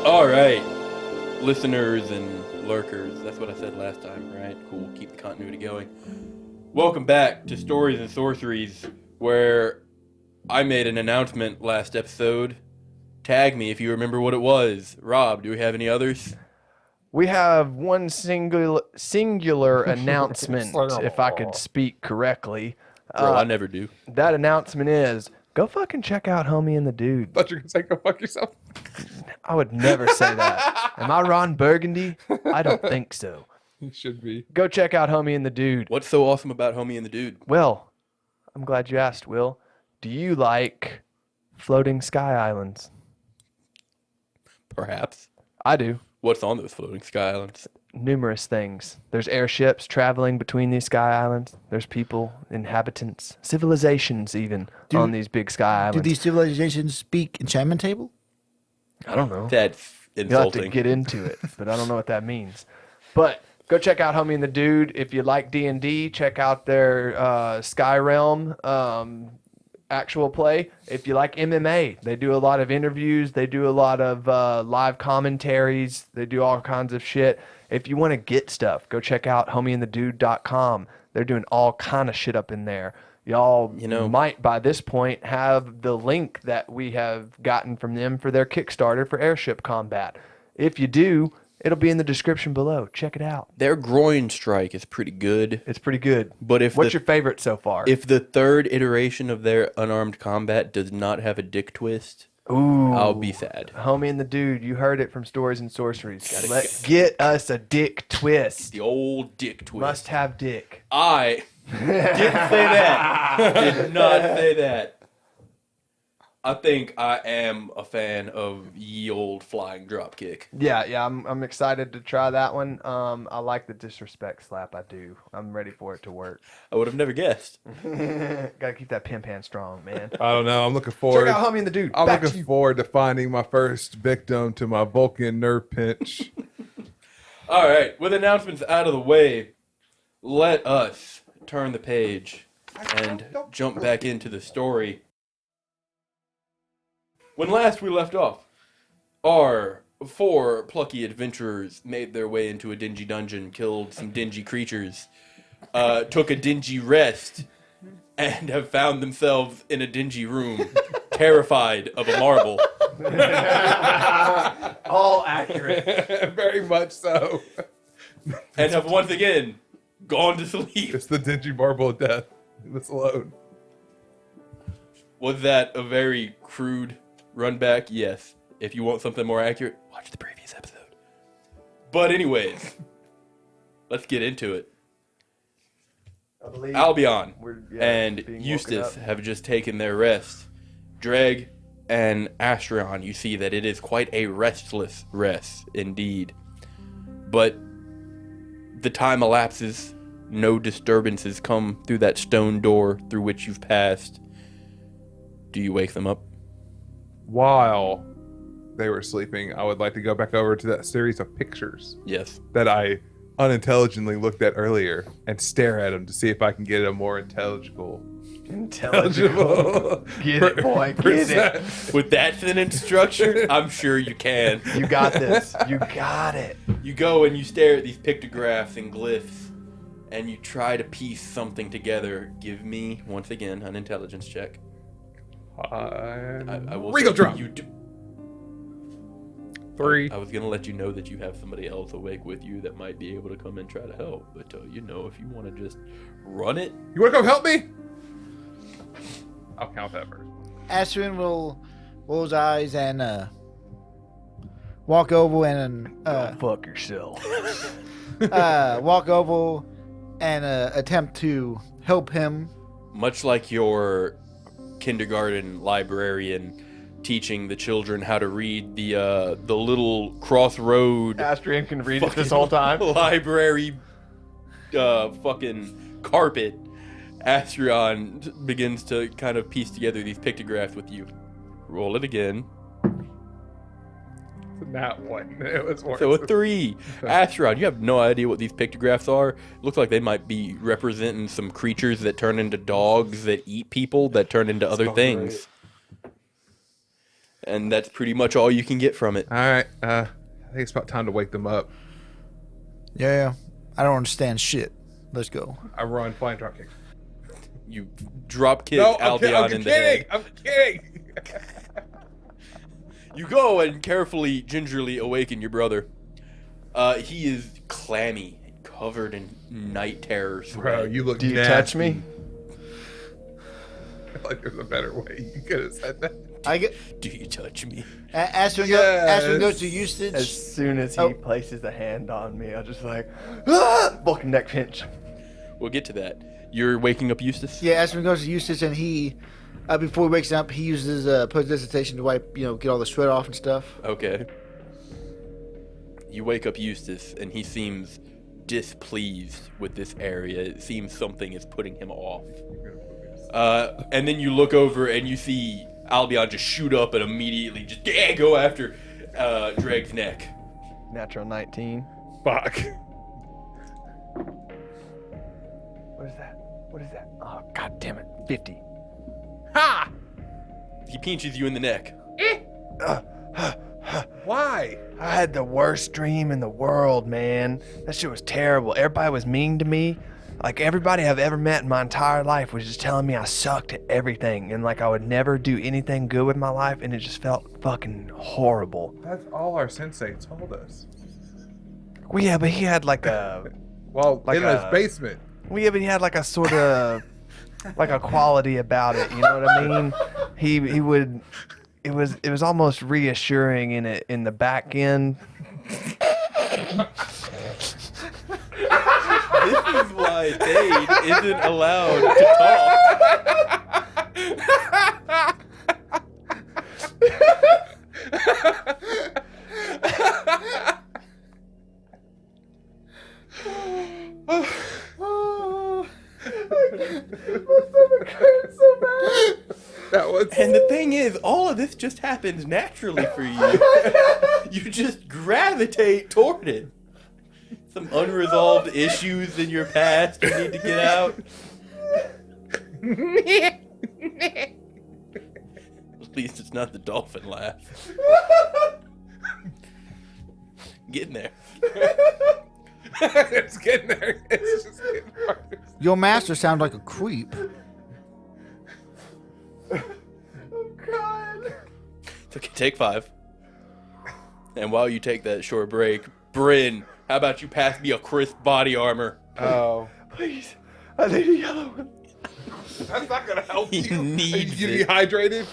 All right, listeners and lurkers, that's what I said last time, right? Cool, keep the continuity going. Welcome back to Stories and Sorceries, where I made an announcement last episode. Tag me if you remember what it was. Rob, do we have any others? We have one singular announcement, if I could speak correctly. Bro, I never do. That announcement is, go fucking check out Homie and the Dude. I thought you were going to say go fuck yourself. I would never say that. Am I Ron Burgundy? I don't think so. You should be. Go check out Homie and the Dude. What's so awesome about Homie and the Dude? Well, I'm glad you asked, Will. Do you like floating sky islands? Perhaps. I do. What's on those floating sky islands? Numerous things. There's airships traveling between these sky islands. There's people, inhabitants, civilizations even on these big sky islands. Do these civilizations speak enchantment table? I don't know. That's You'll have insulting. to get into it, but I don't know what that means. But go check out Homie and the Dude. If you like D&D, check out their Skyrealm actual play. If you like MMA, they do a lot of interviews. They do a lot of live commentaries. They do all kinds of shit. If you want to get stuff, go check out homieandthedude.com. They're doing all kind of shit up in there. Y'all might, by this point, have the link that we have gotten from them for their Kickstarter for airship combat. If you do, it'll be in the description below. Check it out. Their groin strike is pretty good. It's pretty good. But What's your favorite so far? If the third iteration of their unarmed combat does not have a dick twist, Ooh, I'll be sad. Homie and the Dude, you heard it from Stories and Sorceries. Get us a dick twist. The old dick twist. Must have dick. I didn't say that. Did not say that. I think I am a fan of ye old flying drop kick. Yeah, I'm excited to try that one. I like the disrespect slap. I do. I'm ready for it to work. I would have never guessed. Gotta keep that pin pan strong, man. I don't know. I'm looking forward. Check out Homie and the Dude. I'm Back to looking you. forward to finding my first victim to my Vulcan nerve pinch. All right, with announcements out of the way, let us turn the page and jump back into the story. When last we left off, our 4 plucky adventurers made their way into a dingy dungeon, killed some dingy creatures, took a dingy rest, and have found themselves in a dingy room, terrified of a marble. All accurate. Very much so. And have once again gone to sleep. It's the dingy marble of death. Leave us alone. Was that a very crude run back? Yes. If you want something more accurate, watch the previous episode. But anyways, let's get into it. Albion and Eustace have just taken their rest. Dreg and Astrion, you see that it is quite a restless rest indeed. But the time elapses. No disturbances come through that stone door through which you've passed. Do you wake them up? While they were sleeping, I would like to go back over to that series of pictures Yes. that I unintelligently looked at earlier and stare at them to see if I can get a more intelligible. Get it, boy. Get it. With that sentence structure, I'm sure you can. You got this. You got it. You go and you stare at these pictographs and glyphs, and you try to piece something together. Give me, once again, an intelligence check. I will Regal say drum. you do. 3. I was going to let you know that you have somebody else awake with you that might be able to come and try to help. But, if you want to just run it. You want to come help me? I'll count that first. Astrid will roll his eyes and walk over and Go fuck yourself. walk over and attempt to help him. Much like your kindergarten librarian teaching the children how to read the little crossroad Astrian can read it this whole time. library fucking carpet. Astrion begins to kind of piece together these pictographs with you. Roll it again. That one. It was worse. So a 3. Astrion, you have no idea what these pictographs are. It looks like they might be representing some creatures that turn into dogs that eat people that turn into other things. And that's pretty much all you can get from it. All right. I think it's about time to wake them up. Yeah. I don't understand shit. Let's go. I run flying drop kick. You drop kick No, Albion in the head. I'm kidding. You go and carefully, gingerly awaken your brother. He is clammy, covered in night terrors. Bro, you look Do you nasty. touch me? I feel like there's a better way you could have said that. Do you touch me? Astrid goes to Eustace. As soon as he places a hand on me, I'll just like, Vulcan neck pinch. We'll get to that. You're waking up Eustace? Yeah, Astrid goes to Eustace, and he, before he wakes up, he uses prestidigitation to wipe, get all the sweat off and stuff. Okay. You wake up Eustace, and he seems displeased with this area. It seems something is putting him off. And then you look over, and you see Albion just shoot up and immediately just go after Dreg's neck. Natural 19. Fuck. What is that? What is that? Oh, god damn it. 50. Ha! He pinches you in the neck. Why? I had the worst dream in the world, man. That shit was terrible. Everybody was mean to me. Like, everybody I've ever met in my entire life was just telling me I sucked at everything. And, like, I would never do anything good with my life. And it just felt fucking horrible. That's all our sensei told us. Well, yeah, but he had, like, a... Well, Like in his basement. Well, yeah, but he had, like, a sort of... like, a quality about it. You know what I mean? He would... It was almost reassuring in the back end. This is why Dade isn't allowed to That was. And the thing is, all of this just happens naturally for you. You just gravitate toward it. Some unresolved issues in your past you need to get out. At least it's not the dolphin laugh. Getting there. It's getting there. It's just getting worse. Your master sounds like a creep. It's okay, take 5. And while you take that short break, Bryn, how about you pass me a crisp body armor? Oh. Please. I need a yellow one. That's not going to help He you. needs You it. dehydrated?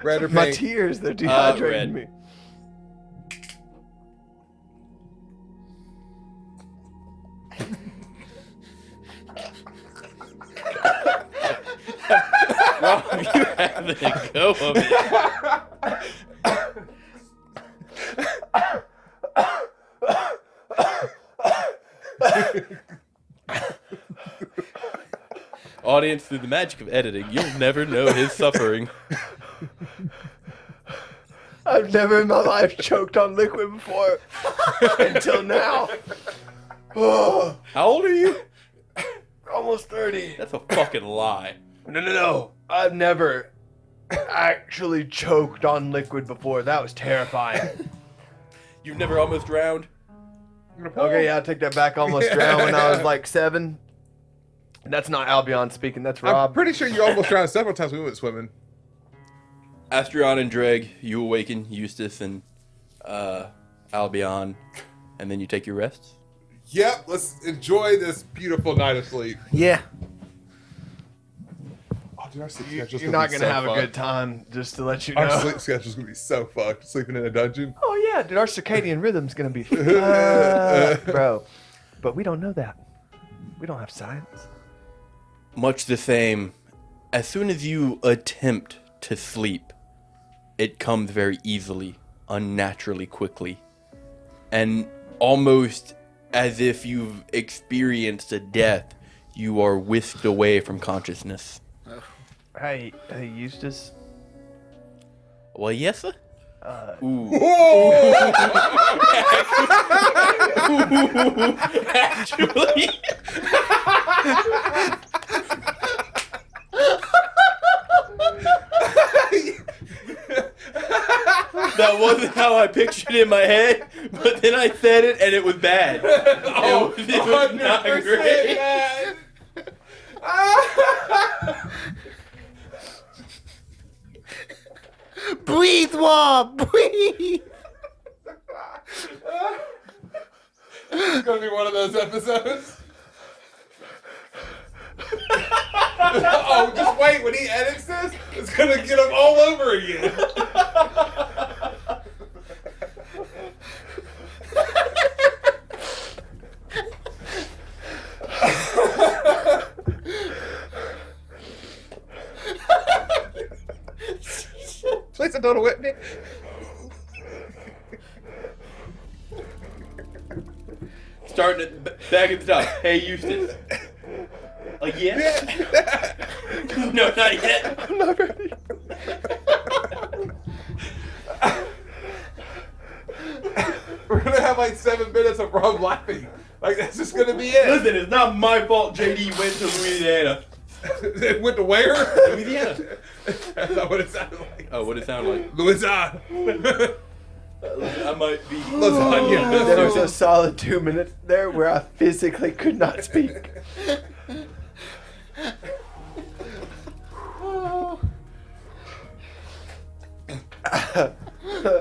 Red or My pink? tears, they're dehydrating red. me. Rob, you having a go of it. Audience, through the magic of editing, you'll never know his suffering. I've never in my life choked on liquid before. Until now. Oh, How old are you? almost 30. That's a fucking lie. No. I've never actually choked on liquid before. That was terrifying. You've never almost drowned? Okay, yeah, I take that back. Almost drowned when I was like 7. That's not Albion speaking. That's I'm Rob. pretty sure you almost drowned several times when we went swimming. Astrion and Dreg, you awaken Eustace and Albion, and then you take your rests. Yep, let's enjoy this beautiful night of sleep. Yeah. Oh, dude, our sleep schedule's You're gonna not be going to so have a fucked. good time, just to let you Our know. sleep schedule's gonna be so fucked. Sleeping in a dungeon. Oh, yeah, dude, our circadian rhythm's going to be fucked, bro. But we don't know that. We don't have science. Much the same, as soon as you attempt to sleep, it comes very easily, unnaturally quickly, and almost as if you've experienced a death, you are whisked away from consciousness. Hey, Eustace. Well, yes, sir. Ooh. Actually. That wasn't how I pictured it in my head, but then I said it and it was bad. It was not great. Bad. Breathe, Wob! Breathe! It's gonna be one of those episodes. Oh, just wait. When he edits this, it's gonna get him all over again. Please don't whip me. Starting back at the top. Hey, Eustace. Yes? No, not yet. I'm not ready. We're gonna have like 7 minutes of Rob laughing. Like that's just gonna be it. Listen, it's not my fault JD went to Louisiana. It went to where? Louisiana. That's not what it sounded like. Oh, what it sound like? Louisiana. I might be. Lasagna. There was a solid 2 minutes there where I physically could not speak.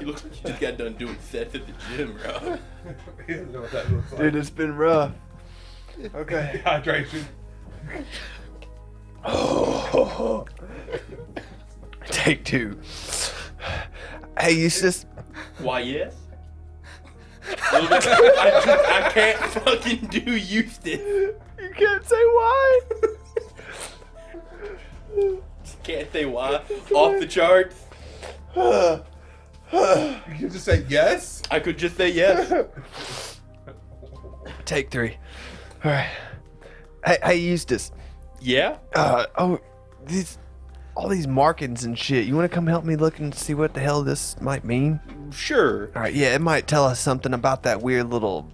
You look like you just got done doing sets at the gym, bro. He doesn't know what that looks like. Dude, it's been rough. Okay. Hydration. Take 2. Hey, Eustace. Why, yes? I can't fucking do Eustace. You can't say why. Can't say why. Off the charts. You can just say yes. I could just say yes. Take 3. All right. Hey, Eustace. Yeah? All these markings and shit. You want to come help me look and see what the hell this might mean? Sure. All right, yeah, it might tell us something about that weird little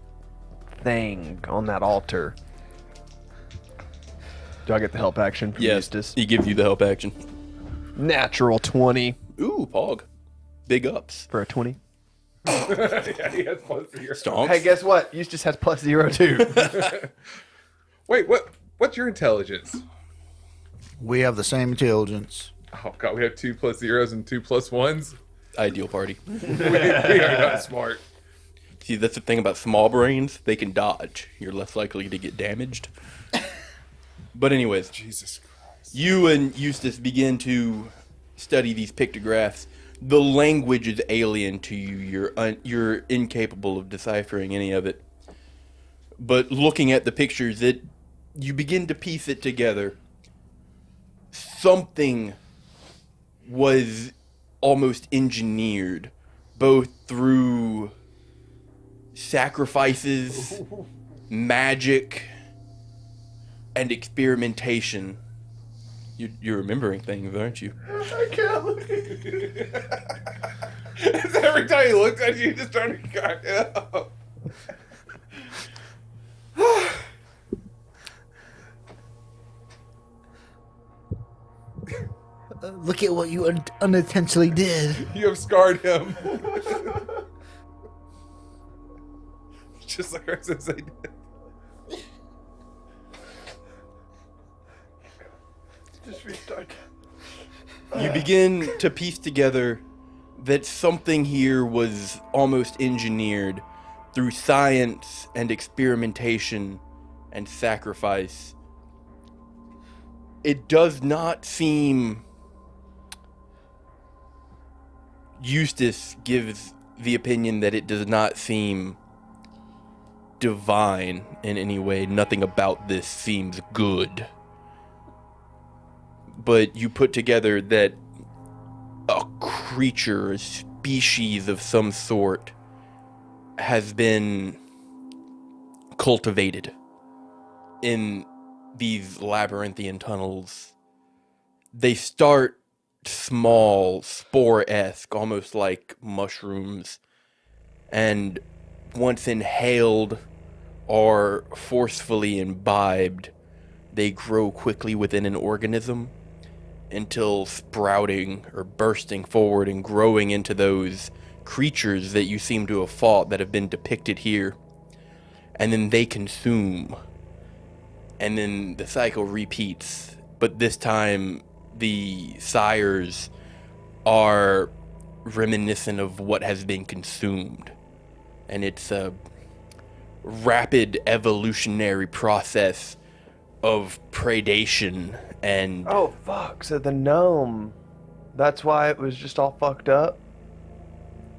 thing on that altar. Do I get the help action from Yes. Eustace? He gives you the help action. Natural 20 Ooh, Pog. Big ups. for a 20. Yeah, he has plus 0. Stonks. Hey, guess what? Eustace has plus 0 too. Wait, what's your intelligence? We have the same intelligence. Oh god, we have 2 plus 0s and 2 plus 1s. Ideal party. We are not smart. See, that's the thing about small brains. They can dodge. You're less likely to get damaged. But anyways, Jesus Christ. you and Eustace begin to study these pictographs. The language is alien to you. You're incapable of deciphering any of it. But looking at the pictures, you begin to piece it together. Something was almost engineered, both through sacrifices, magic, and experimentation. You're remembering things, aren't you? I can't look at you. Every time he looks at you, he's just trying to crack it up. Look at what you unintentionally did. You have scarred him. Just like our sensei did. Just restart. You begin to piece together that something here was almost engineered through science and experimentation and sacrifice. It does not seem... Eustace gives the opinion that it does not seem divine in any way. Nothing about this seems good. But you put together that a creature, a species of some sort, has been cultivated in these labyrinthian tunnels. They start small, spore-esque, almost like mushrooms, and once inhaled or forcefully imbibed, they grow quickly within an organism until sprouting or bursting forward and growing into those creatures that you seem to have fought that have been depicted here. And then they consume. And then the cycle repeats. But this time, the sires are reminiscent of what has been consumed. And it's a rapid evolutionary process of predation and... Oh, fuck. So the gnome, that's why it was just all fucked up?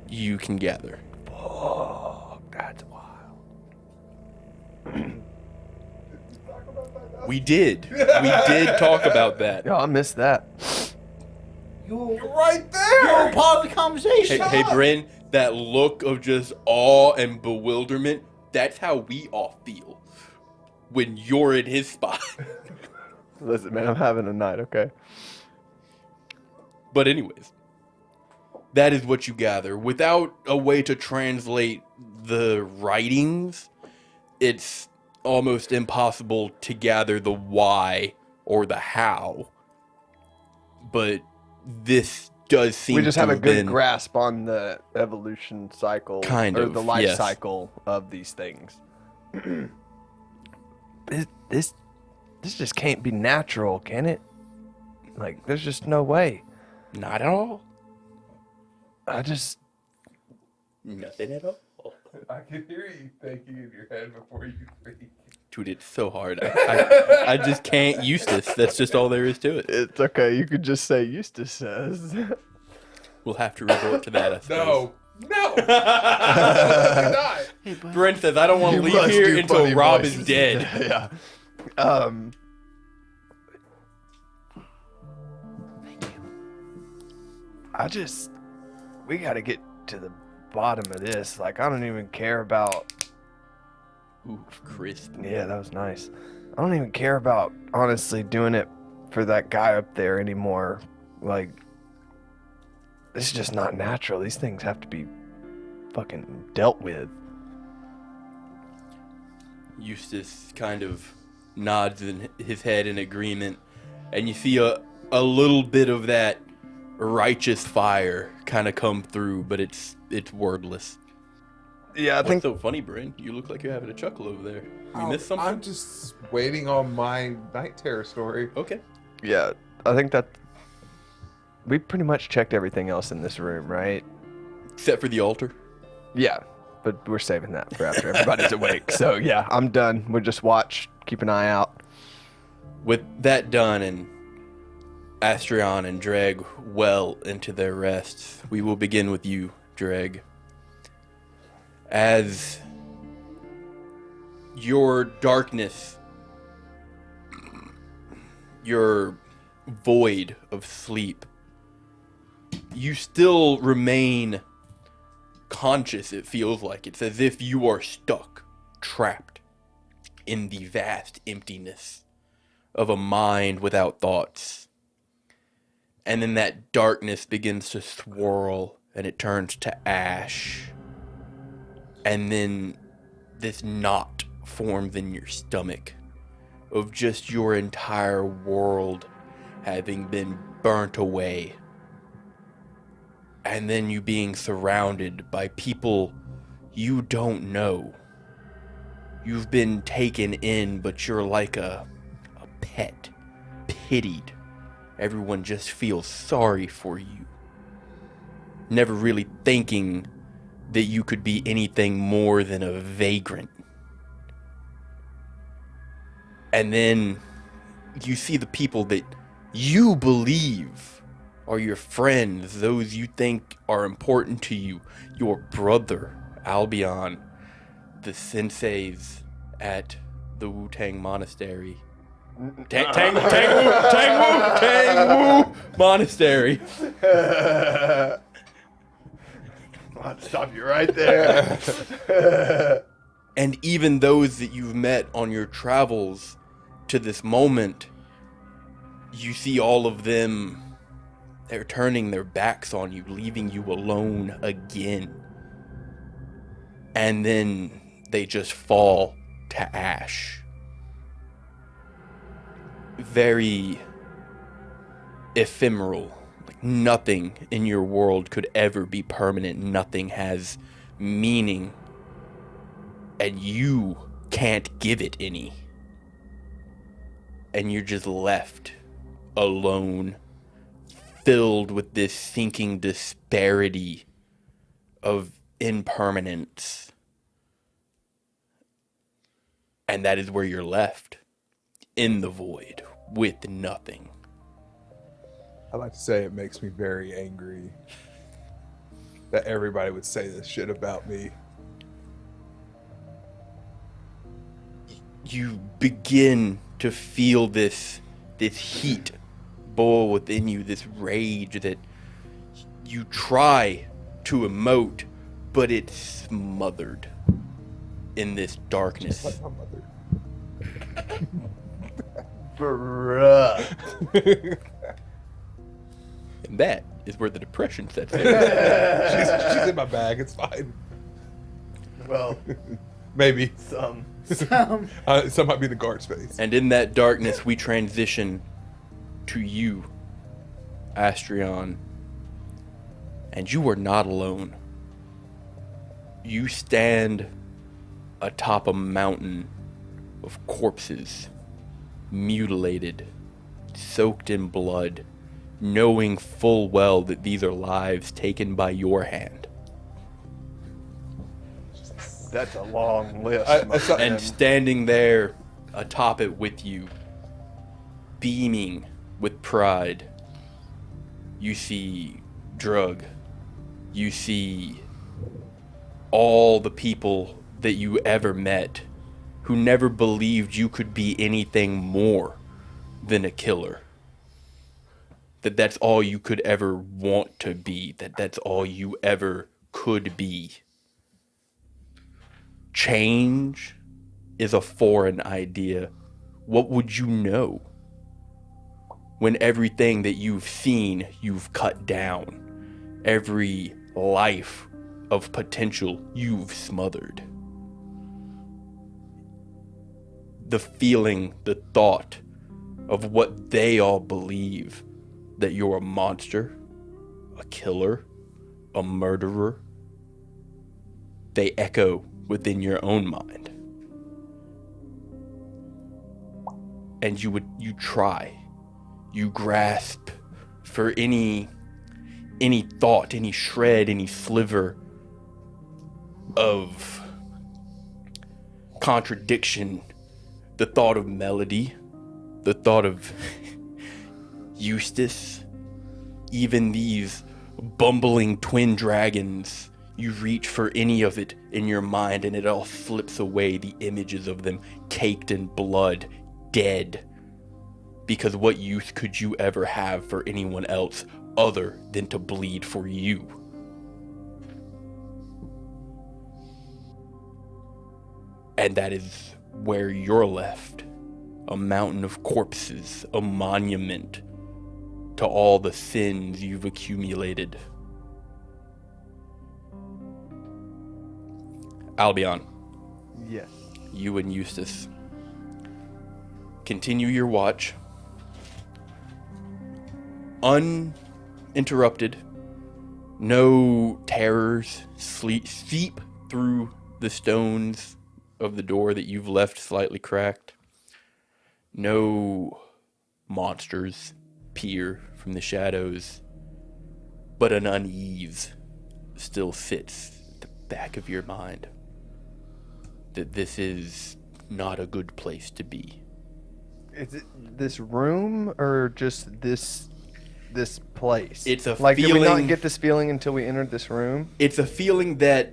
You can gather. Fuck, that's wild. We did. We did talk about that. Yo, I missed that. You're Right there. part of the conversation. Hey, Bryn, that look of just awe and bewilderment, that's how we all feel when you're in his spot. Listen, man, I'm having a night, okay? But anyways, that is what you gather. Without a way to translate the writings, it's almost impossible to gather the why or the how. But this does seem We just to have a have good been grasp on the evolution cycle, Kind or of, the life yes. cycle of these things. This just can't be natural, can it? Like, there's just no way. not at all. Nothing at all. I can hear you thinking in your head before you speak. Dude, it's so hard. I just can't use this. That's just all there is to it. It's okay. You could just say Eustace says. We'll have to resort to that, I suppose. No. No. Hey, bud. Brent says, I don't want to leave here until Rob is dead. Yeah. We gotta get to the bottom of this. Like, I don't even care about. Ooh, crisp. Yeah, that was nice. I don't even care about, honestly, doing it for that guy up there anymore. Like, this is just not natural. These things have to be fucking dealt with. Eustace kind of nods in his head in agreement, and you see a little bit of that righteous fire kind of come through, but it's wordless. Yeah, I What's think. so funny, Bryn? You look like you're having a chuckle over there. You Oh, missed something? I'm just waiting on my night terror story. Okay. Yeah, I think that. We pretty much checked everything else in this room, right? Except for the altar. Yeah, but we're saving that for after everybody's awake. So yeah, I'm done. We'll just watch, keep an eye out. With that done and Astrion and Dreg well into their rests, we will begin with you, Dreg. As your darkness, your void of sleep, you still remain conscious, it feels like. It's as if you are stuck, trapped in the vast emptiness of a mind without thoughts. And then that darkness begins to swirl and it turns to ash. And then this knot forms in your stomach of just your entire world having been burnt away. And then you being surrounded by people you don't know. You've been taken in, but you're like a pet, pitied. Everyone just feels sorry for you. Never really thinking that you could be anything more than a vagrant. And then you see the people that you believe are your friends, those you think are important to you, your brother, Albion, the senseis at the Wu-Tang Monastery, Tangwu Monastery. I'll stop you right there. And even those that you've met on your travels to this moment, you see all of them, they're turning their backs on you, leaving you alone again. And then they just fall to ash. Very ephemeral. Like nothing in your world could ever be permanent. Nothing has meaning. And you can't give it any. And you're just left alone, filled with this sinking disparity of impermanence. And that is where you're left, in the void, with nothing. I like to say it makes me very angry that everybody would say this shit about me. You begin to feel this heat boil within you, this rage that you try to emote, but it's smothered in this darkness. Just like my mother. Bruh. And that is where the depression sets in. She's in my bag. It's fine. Well, Maybe. some. Some might be the guard space. And in that darkness, we transition to you, Astrion. And you are not alone. You stand atop a mountain of corpses, mutilated, soaked in blood, knowing full well that these are lives taken by your hand. That's a long list. And standing there atop it with you, beaming with pride, you see Drug. You see all the people that you ever met who never believed you could be anything more than a killer. That's all you could ever want to be. That's all you ever could be. Change is a foreign idea. What would you know when everything that you've seen, you've cut down? Every life of potential you've smothered. The feeling, the thought of what they all believe, that you're a monster, a killer, a murderer, they echo within your own mind. And you try, you grasp for any thought, any shred, any sliver of contradiction, the thought of Melody, the thought of Eustace, even these bumbling twin dragons. You reach for any of it in your mind and it all slips away, the images of them caked in blood, dead. Because what use could you ever have for anyone else other than to bleed for you? And that is where you're left. A mountain of corpses, a monument to all the sins you've accumulated. Albion, Yes. you and Eustace continue your watch. Uninterrupted. No terrors seep through the stones of the door that you've left slightly cracked. No monsters peer from the shadows. But an unease still sits at the back of your mind. That this is not a good place to be. Is it this room or just this place? It's a like, feeling. did we not get this feeling until we entered this room? It's a feeling that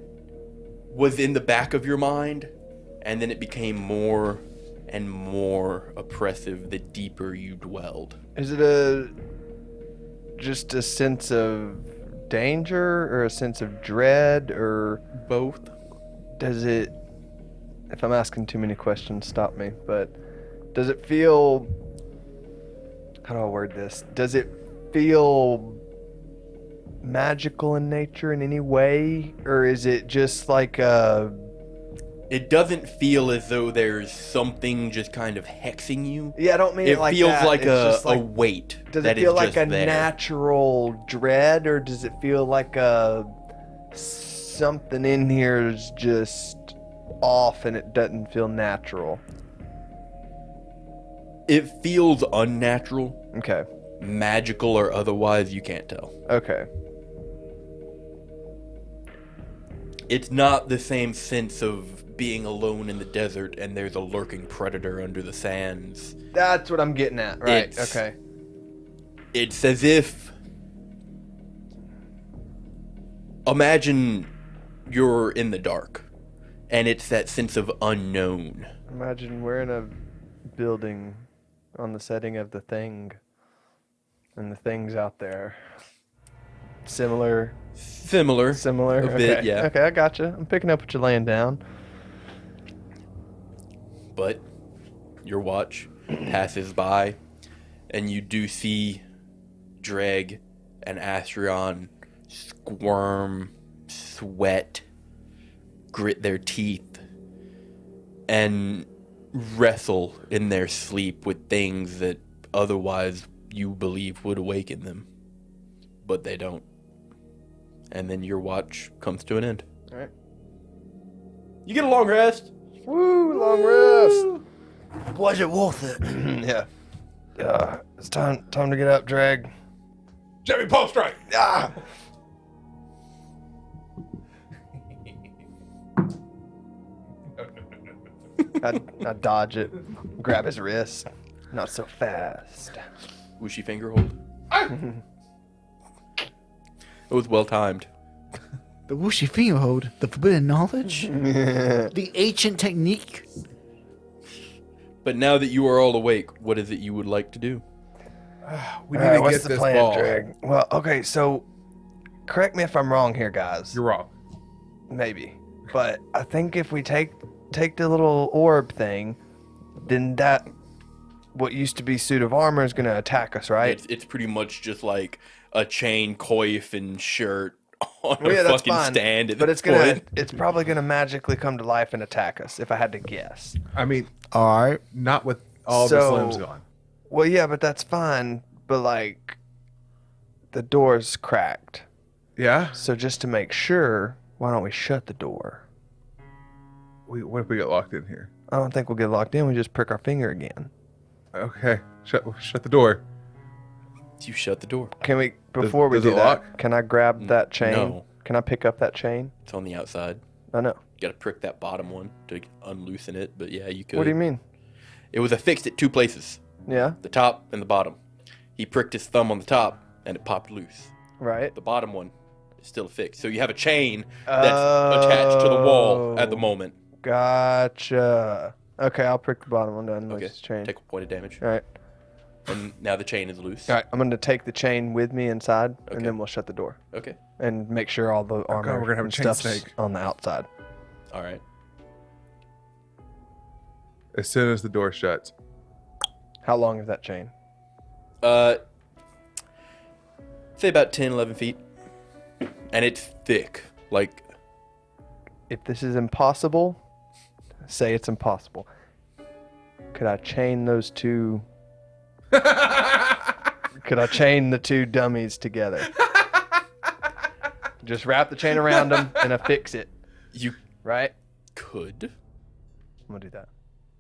was in the back of your mind, and then it became more and more oppressive the deeper you dwelled. Is it just a sense of danger or a sense of dread, or Both? does it, if I'm asking too many questions, stop me, but does it feel, how do I word this? Does it feel magical in nature in any way, or is it just like It doesn't feel as though there's something just kind of hexing you. Yeah, I don't mean It it like feels that. like It's a just like, weight. does that it feel is like just a there. natural dread, or does it feel like something in here is just off and it doesn't feel natural? It feels unnatural, Okay. magical or otherwise, you can't tell. Okay. It's not the same sense of being alone in the desert and there's a lurking predator under the sands. That's what I'm getting at. Right. It's- Okay. It's as if... Imagine you're in the dark, and it's that sense of unknown. Imagine we're in a building on the setting of The Thing, and the thing's out there. Similar. Similar. A A bit, yeah. Okay, I gotcha. I'm picking up what you're laying down. But your watch passes by, and you do see Dreg and Astrion squirm, sweat, grit their teeth, and wrestle in their sleep with things that otherwise you believe would awaken them. But they don't. And then your watch comes to an end. All right. You get a long rest. Woo, long rest. Was it worth it? Yeah. It's time to get up, Drag. Jimmy Pump Strike! Ah. I dodge it, grab his wrist. Not so fast. Whooshy finger hold. It was well timed. The whooshy finger hold, the forbidden knowledge, the ancient technique. But now that you are all awake, what is it you would like to do? We need to what's get the this plan, ball. Drag? Well, okay, so correct me if I'm wrong here, guys. You're wrong. Maybe, but I think if we take the little orb thing, then that what used to be suit of armor is going to attack us, right? It's pretty much just like a chain, coif, and shirt on Well, yeah, a that's fucking fine. stand at But this it's probably gonna magically come to life and attack us, if I had to guess. I mean, All right. not with all So- the limbs gone. Well, yeah, but that's fine. But like, the door's cracked. Yeah? So just to make sure, why don't we shut the door? What if we get locked in here? I don't think we'll get locked in. We just prick our finger again. Okay. Shut the door. You shut the door. Can we? Before we does do it that, lock? can I grab that chain? No. Can I pick up that chain? It's on the outside. I know. You gotta prick that bottom one to unloosen it, but yeah, you could. What do you mean? It was affixed at two places, Yeah. the top and the bottom. He pricked his thumb on the top, and it popped loose. Right. The bottom one is still affixed. So you have a chain that's attached to the wall at the moment. Gotcha. Okay, I'll prick the bottom one down. Okay, This chain. take a point of damage. All right. And now the chain is loose. All right. I'm gonna take the chain with me inside, Okay. and then we'll shut the door Okay. and make sure all the armor we're gonna have a and chain stuff's snake. on the outside. All right. As soon as the door shuts. How long is that chain? Say about 10, 11 feet. And it's thick. Like, If this is impossible, say it's impossible. Could I chain those two? Could I chain the two dummies together? Just wrap the chain around them and affix it, you right? could. I'm gonna do that.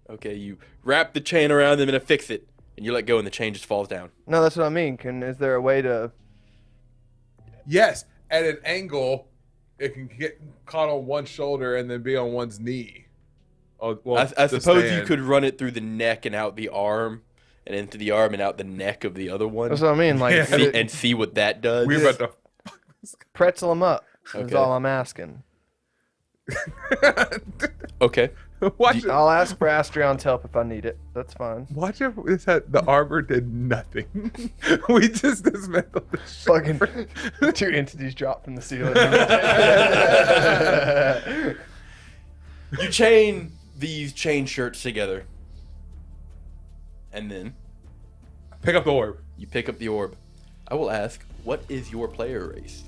Okay, you wrap the chain around them and affix it. And you let go and the chain just falls down. No, that's what I mean. Is there a way to? Yes, at an angle, it can get caught on one shoulder and then be on one's knee. Oh, well, I the suppose you stand. could run it through the neck and out the arm. And into the arm and out the neck of the other one. That's what I mean. Like, Yeah. And see what that does. We're about pretzel them up. Is Okay. all I'm asking. to. Okay. Watch it. I'll ask for Astrion's help if I need it. That's fine. Watch if this had, the armor did nothing. We just dismantled the shit. Fucking 2 entities dropped from the ceiling. You chain these chain shirts together. And then Pick up the orb. you pick up the orb. I will ask, what is your player race?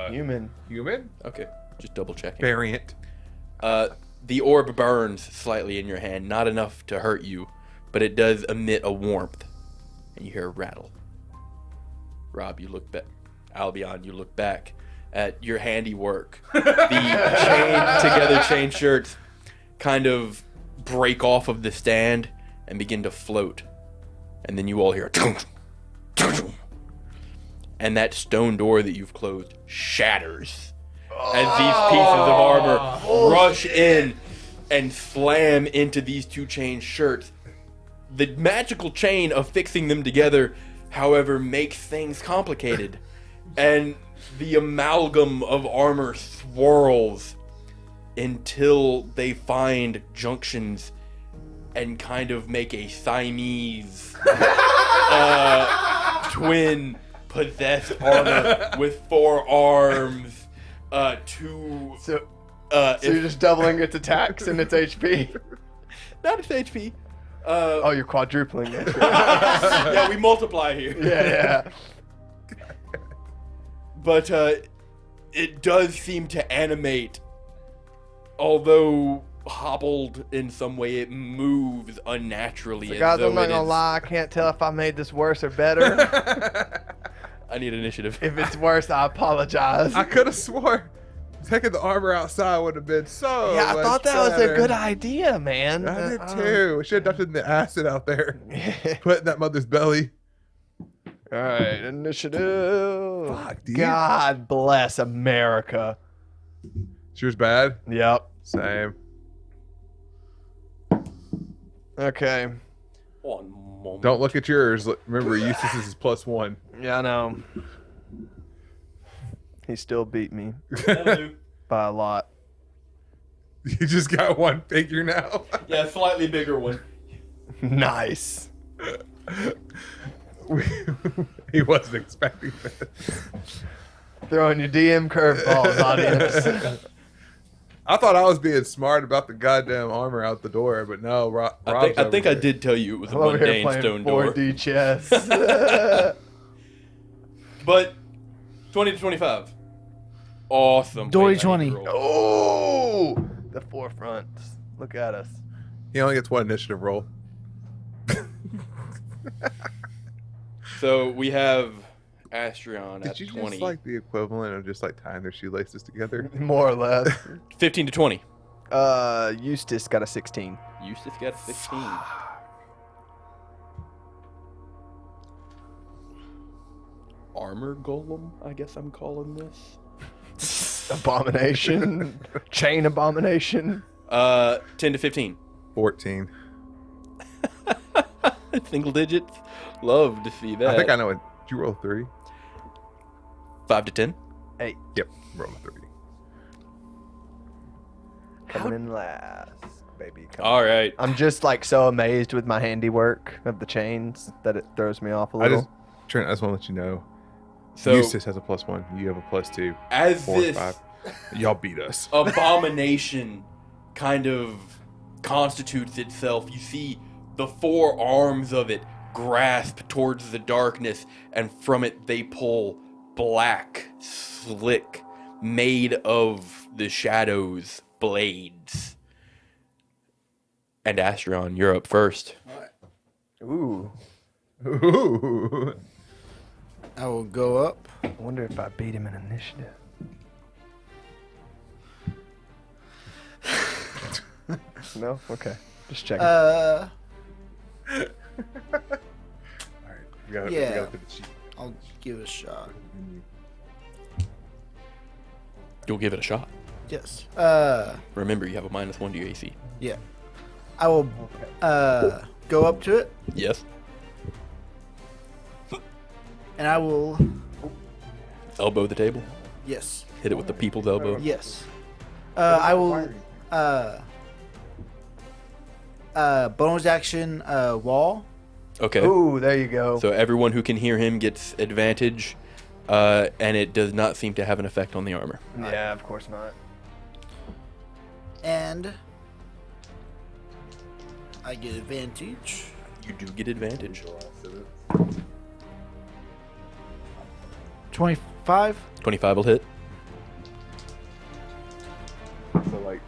Human. Human? Okay, just double checking. Variant. The orb burns slightly in your hand, not enough to hurt you, but it does emit a warmth, and you hear a rattle. Rob, you look back. Albion, you look back at your handiwork. The chain shirts kind of break off of the stand and begin to float, and then you all hear a and that stone door that you've closed shatters as these pieces of armor rush in and slam into these 2 chain shirts. The magical chain of fixing them together, however, makes things complicated, and the amalgam of armor swirls until they find junctions and kind of make a Siamese twin possessed armor with 4 arms, 2. So you're just doubling its attacks and its HP. Not its HP. Oh, you're quadrupling it. Yeah, we multiply here. Yeah. But it does seem to animate, although hobbled in some way, it moves unnaturally. So as guys, though I'm not it gonna is- lie. I can't tell if I made this worse or better. I need initiative. If it's worse, I apologize. I could have swore taking the armor outside would have been so Yeah, I much thought that was a better. good idea, man. I did too. We should have dumped the acid out there. Put in that mother's belly. All right, initiative. Fuck, dude. God bless America. She was bad. Yep. Same. Okay. One moment. Don't look at yours. Remember, Eustace is +1. Yeah, I know. He still beat me That'll do. by a lot. You just got 1 figure now. Yeah, slightly bigger one. Nice. He wasn't expecting this. Throwing your DM curveballs, audience. I thought I was being smart about the goddamn armor out the door, but no, Rob's I think over I here. did tell you it was a I'm over here mundane playing stone door. 4D chess. But 20 to 25. Awesome. Dory Wait, I need to 20. roll. Oh, the forefronts. Look at us. He only gets 1 initiative roll. So we have Astrion at Did you 20. just like the equivalent of just like tying their shoelaces together? More or less. 15 to 20. Eustace got a 16. Eustace got 16. Armor golem, I guess I'm calling this. Abomination. Chain abomination. 10 to 15. 14. Single digits. Love to see that. I think I know it. Did you roll 3? 5 to 10. 8. Yep, roll a 3. Coming in last, baby. Coming. All right. I'm just like so amazed with my handiwork of the chains that it throws me off a I little. just want to let you know. So Eustace has a +1. You have a +2. as 4, this 5. Y'all beat us. abomination kind of constitutes itself, you see the 4 arms of it grasp towards the darkness, and from it they pull black, slick, made of the shadows blades. And Astrion, you're up first. Ooh. Ooh. I will go up. I wonder if I beat him in initiative. No? Okay. Just checking. All right. We gotta Yeah. put the sheet. I'll give it a shot. You'll give it a shot. Yes. Remember, you have a -1 to your AC. Yeah. I will go up to it, Yes. and I will. Elbow the table. Yes. Hit it with the people's elbow. Yes. I will. Bonus action. Wall. Okay. Ooh, there you go. So everyone who can hear him gets advantage, and it does not seem to have an effect on the armor. Yeah, of course not. And I get advantage. You do get advantage. 25. 25 will hit. So like,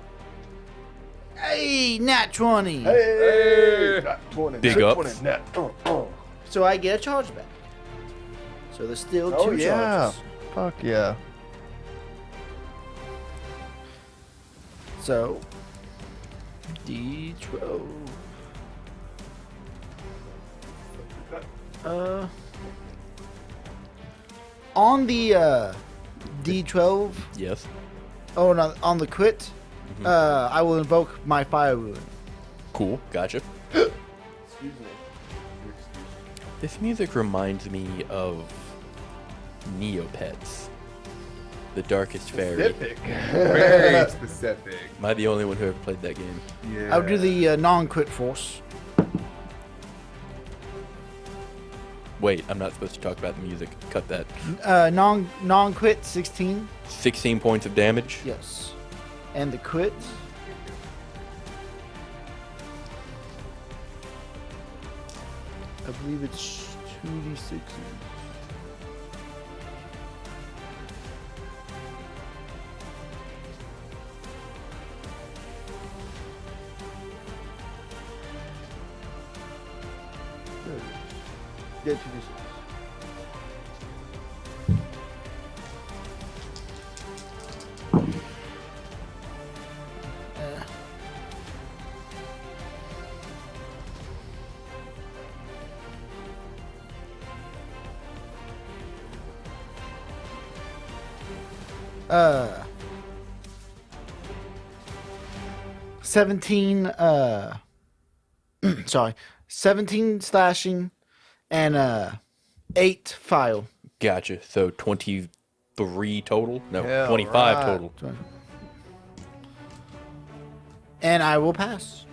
Hey, nat 20. Hey, 20. Big Nat ups. 20, nat, So I get a charge back. So there's still Oh, two yeah. charges. Fuck yeah. So D12. On the D12. Yes. Oh no, on the crit. I will invoke my fire rune. Cool. Gotcha. Excuse me. This music reminds me of Neopets, the Darkest Fairy. Specific. very specific. Am I the only one who ever played that game? Yeah. I'll do the non-crit force. Wait, I'm not supposed to talk about the music. Cut that. Non-crit 16. 16 points of damage. Yes. And the crit. I believe it's 2d6. Yeah, 2d6. Uh, 17 sorry, 17 slashing and 8 file. Gotcha. So 23 total? No, Hell 25 right. total. And I will pass.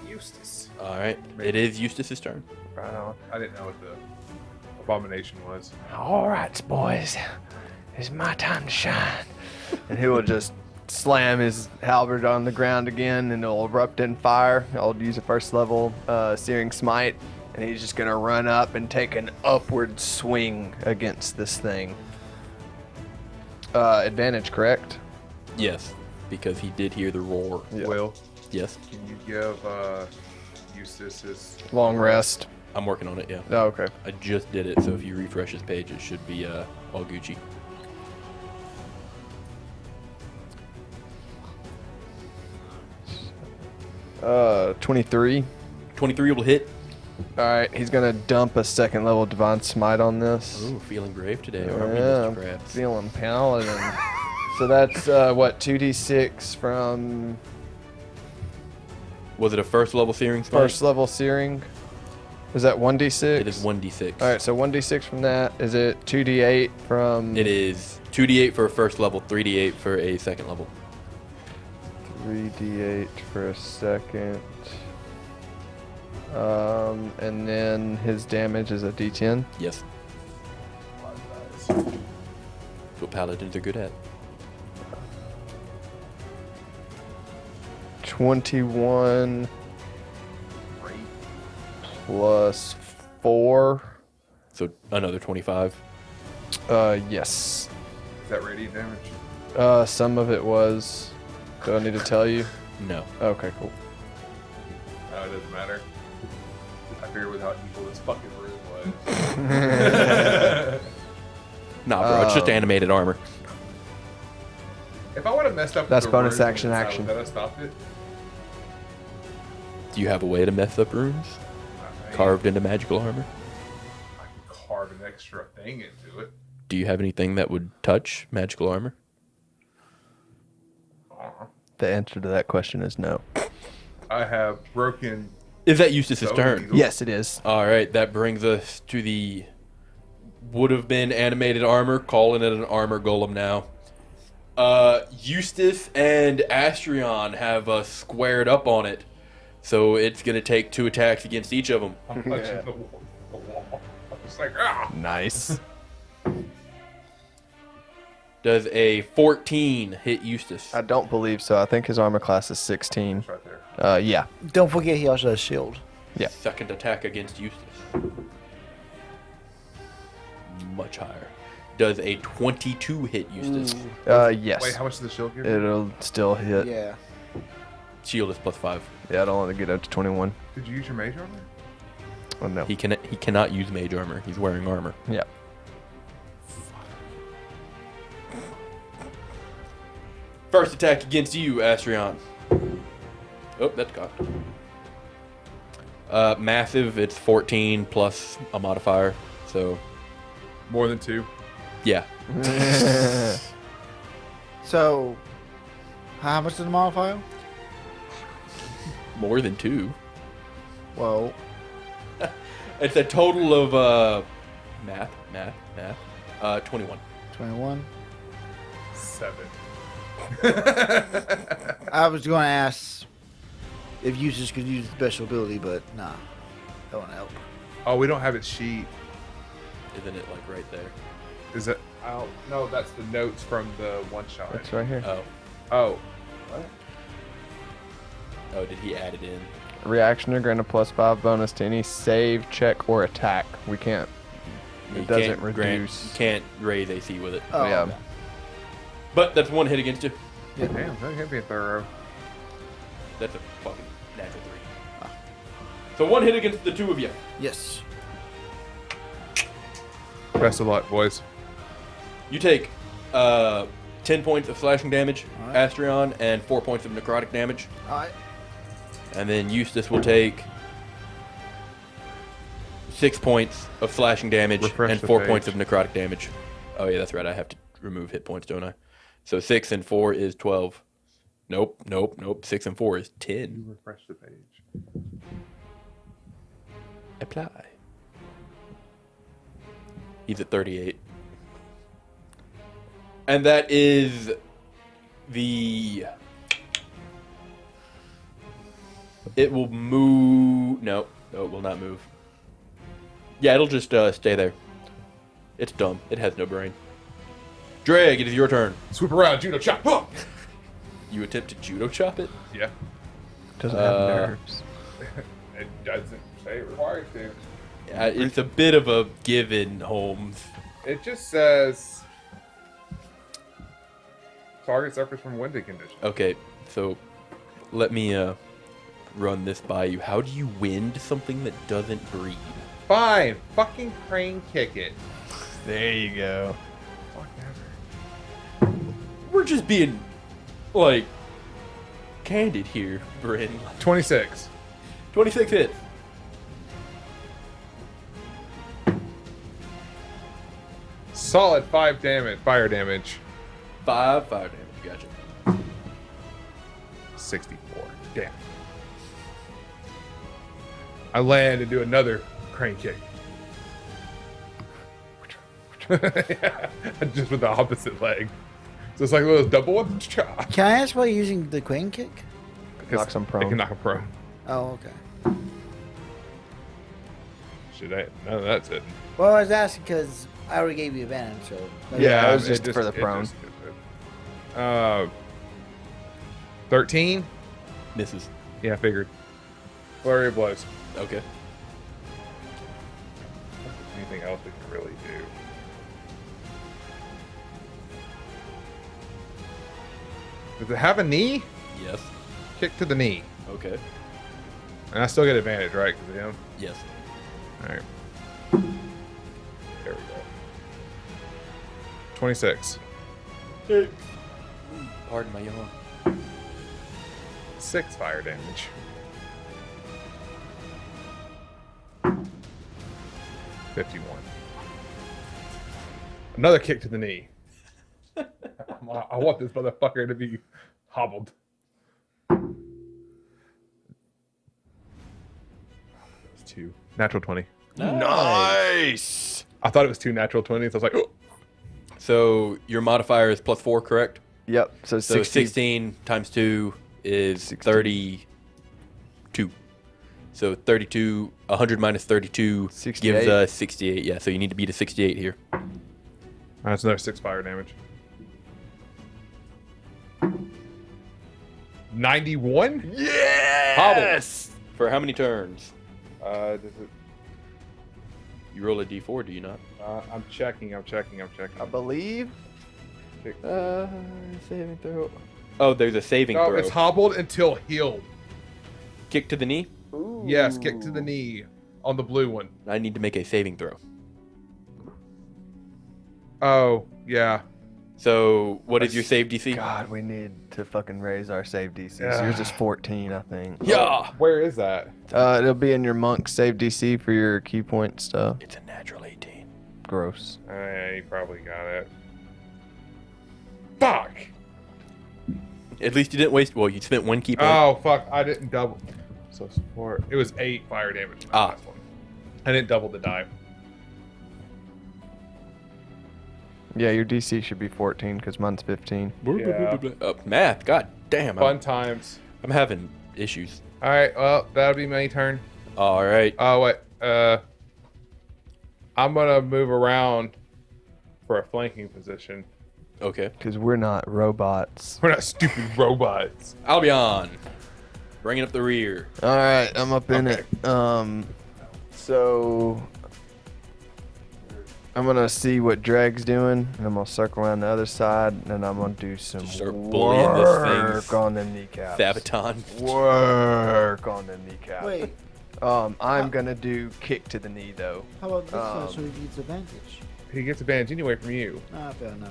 Eustace. All right. It is Eustace's turn. Right on. I didn't know what the abomination was. All right, boys. It's my time to shine. And he will just slam his halberd on the ground again, and it'll erupt in fire. I'll use a first level searing smite, and he's just gonna run up and take an upward swing against this thing. Advantage, correct? Yes, because he did hear the roar. Yeah. Will, Yes, can you give Eustace his Long rest. I'm working on it, yeah. Oh, okay. I just did it, so if you refresh his page, it should be all Gucci. Uh, 23. 23 will hit. All right, he's gonna dump a second level divine smite on this. Ooh, feeling brave today, aren't we, Yeah, Mr. Krabs? feeling paladin. So that's what, 2d6 from Was it a first level searing smite? first level searing? Is that 1d6? It is 1d6. All right, so 1d6 from that. Is it 2d8 from? It is 2d8 for a first level, 3d8 for a second level. 3d8 for a second. And then his damage is a d10. Yes. That's what paladins are good at. 21 plus 4. So another 25. Yes. Is that radiant damage? Some of it was. Do I need to tell you? No. Okay, cool. No, it doesn't matter. I figured with how evil this fucking room was. Nah, bro, it's just animated armor. If I would have messed up, That's with the bonus runes on action, the side, action. would that have stopped it? Do you have a way to mess up runes carved into magical armor? I can carve an extra thing into it. Do you have anything that would touch magical armor? The answer to that question is no. I have broken. Is that Eustace's So turn? needle. Yes, it is. All right, that brings us to the would have been animated armor, calling it an armor golem now. Eustace and Astrion have squared up on it, so it's gonna take 2 attacks against each of them. I'm punching the wall. I'm just like, ah! Nice. Does a 14 hit Eustace? I don't believe so. I think his armor class is 16. It's right there. Yeah. Don't forget he also has shield. Yeah. Second attack against Eustace. Much higher. Does a 22 hit Eustace? Yes. Wait, how much does the shield give? It'll still hit. Yeah. Shield is +5. Yeah, it'll only get up to 21. Did you use your mage armor? Oh, no. He cannot use mage armor. He's wearing armor. Yeah. First attack against you, Astrion. Oh, that's cocked. Massive, it's 14 plus a modifier, so More than 2. yeah. So, how much is the modifier? More than 2. Well, It's a total of math. 21. 21. 7. I was going to ask if users could use the special ability, but nah. That won't help. Oh, we don't have its sheet. Isn't it like right there? Is it? Oh, no, that's the notes from the one shot. It's right here. Oh. Oh. What? Oh, did he add it in? Reaction to grant a +5 bonus to any save, check, or attack. We can't. You It doesn't can't reduce. you can't raise AC with it. Oh, yeah. okay. But that's 1 hit against you. Yeah, damn, that can't be a thorough. That's a fucking natural 3. So 1 hit against the 2 of you. Yes. Best of luck, boys. You take 10 points of slashing damage, Alright. Astrion, and 4 points of necrotic damage. All right. And then Eustace will take 6 points of slashing damage Refresh and the 4 page. points of necrotic damage. Oh yeah, that's right. I have to remove hit points, don't I? So 6 and 4 is 12. Nope. 6 and 4 is 10. Refresh the page. Apply. He's at 38. And that is the... It will move... No, it will not move. Yeah, it'll just stay there. It's dumb. It has no brain. Drag, it is your turn. Swoop around, judo chop. Huh! You attempt to judo chop it? Yeah. Doesn't have nerves. It doesn't say it requires to. Yeah, it's a bit of a given, Holmes. It just says target suffers from winded condition. Okay, so let me run this by you. How do you wind something that doesn't breathe? Fine, fucking crane kick it. There you go. Fuck ever. We're just being, like, candid here, Bryn. 26. 26 hits. Solid 5 damage, fire damage. 5 fire damage, gotcha. 64. Damn. I land and do another crane kick. Just with the opposite leg. So it's like a little double one. Because Can I ask why you're using the crane kick? Knocks him It prone. can knock him prone. Oh, okay. Should I? None of that's it. Well, I was asking because I already gave you advantage, so. Yeah, it was just for the prone. 13? Misses. Yeah, I figured. Flurry of blows. Okay. Anything else we can really do? Does it have a knee? Yes. Kick to the knee. Okay. And I still get advantage, right? Because of him? Yes. Alright. There we go. 26. Pardon my yawn. 6 fire damage. $51. Another kick to the knee. I want this motherfucker to be hobbled. It's 2. Natural 20. Nice. I thought it was 2 natural 20s. I was like, oh. So your modifier is +4, correct? Yep. So, So 60, 16 times 2 is 16. 32. So 32, 100 minus 32 gives 68. us 68. Yeah, so you need to beat a 68 here. That's another 6 fire damage. 91? Yes. For how many turns? Does it? You roll a d4, do you not? I'm checking. I believe. Saving throw. Oh, there's a saving No, throw. it's hobbled until healed. Kick to the knee. Ooh. Yes, kick to the knee on the blue one. I need to make a saving throw. Oh, yeah. So, what is your save DC? God, we need to fucking raise our save DC. Yeah. Yours is 14, I think. Yeah. Where is that? It'll be in your monk save DC for your key point stuff. It's a natural 18. Gross. Yeah, you probably got it. Fuck! At least you didn't waste. Well, you spent 1 key point. Oh, fuck. I didn't double. So support. It was 8 fire damage. Ah. Last one. I didn't double the die. Yeah, your DC should be 14 because mine's 15. Yeah. Math. God damn. Fun times. I'm having issues. All right. Well, that'll be my turn. All right. Oh wait. I'm gonna move around for a flanking position. Okay. Because we're not robots. We're not stupid robots. Albion. Bringing up the rear. All right, I'm up in Okay. it. So I'm gonna see what Dreg's doing, and I'm gonna circle around the other side, and I'm gonna do some Just start bullying this work thing. on the kneecaps. Sabaton. Work on the kneecaps. Wait, I'm gonna do kick to the knee though. how about this Um, so he gets advantage? He gets advantage anyway from you, Ah, fair enough.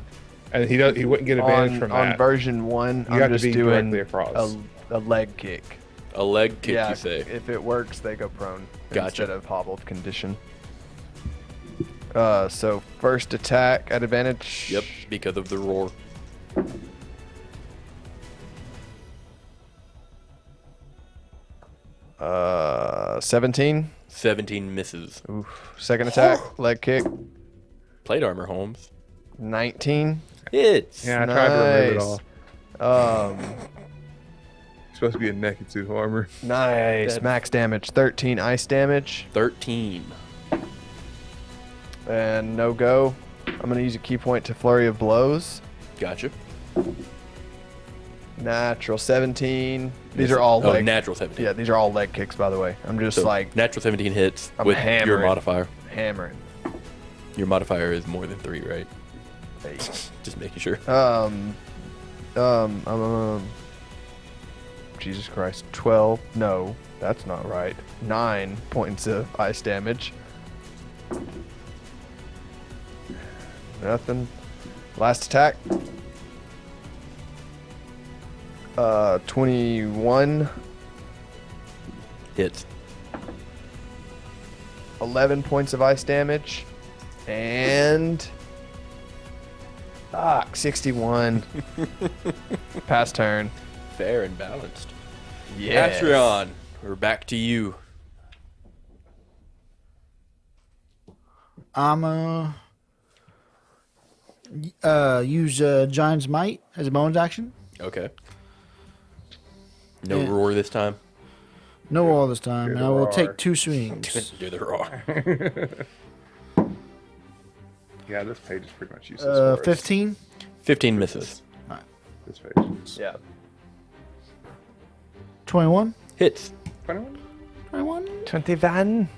and he wouldn't get advantage from on that. version 1, You I'm have to just be doing directly across. a leg kick. A leg kick, yeah, you say? if it works, they go prone Gotcha. instead of hobbled condition. So first attack at advantage. Yep, because of the roar. 17. 17 misses. Oof. Second attack, leg kick. Plate armor, Holmes. 19. Hits. Yeah, I tried to remove it Nice. all. It's supposed to be a Neketsu armor. Nice. Dead. Max damage. 13 ice damage. 13. And no go. I'm going to use a key point to flurry of blows. Gotcha. Natural 17. These are all Oh, leg. natural 17. Yeah, these are all leg kicks, by the way. I'm just So, like natural 17 hits I'm with your hammering. modifier. hammering. Your modifier is more than 3, right? Eight. Just making sure. Jesus Christ. 12. No, that's not right. 9 points of ice damage. Nothing. Last attack. 21. Hits. 11 points of ice damage. And 61. Pass turn. Fair and balanced. Yes. Astrion, we're back to you. I'm use Giant's Might as a bonus action. Okay. No Yeah. roar this time. No all this time. Do And the I will roar. take 2 swings. Do the roar. Yeah, this page is pretty much useless. for us. 15. 15 misses. This page. Yeah. 21. Hits. 21? 21. 21.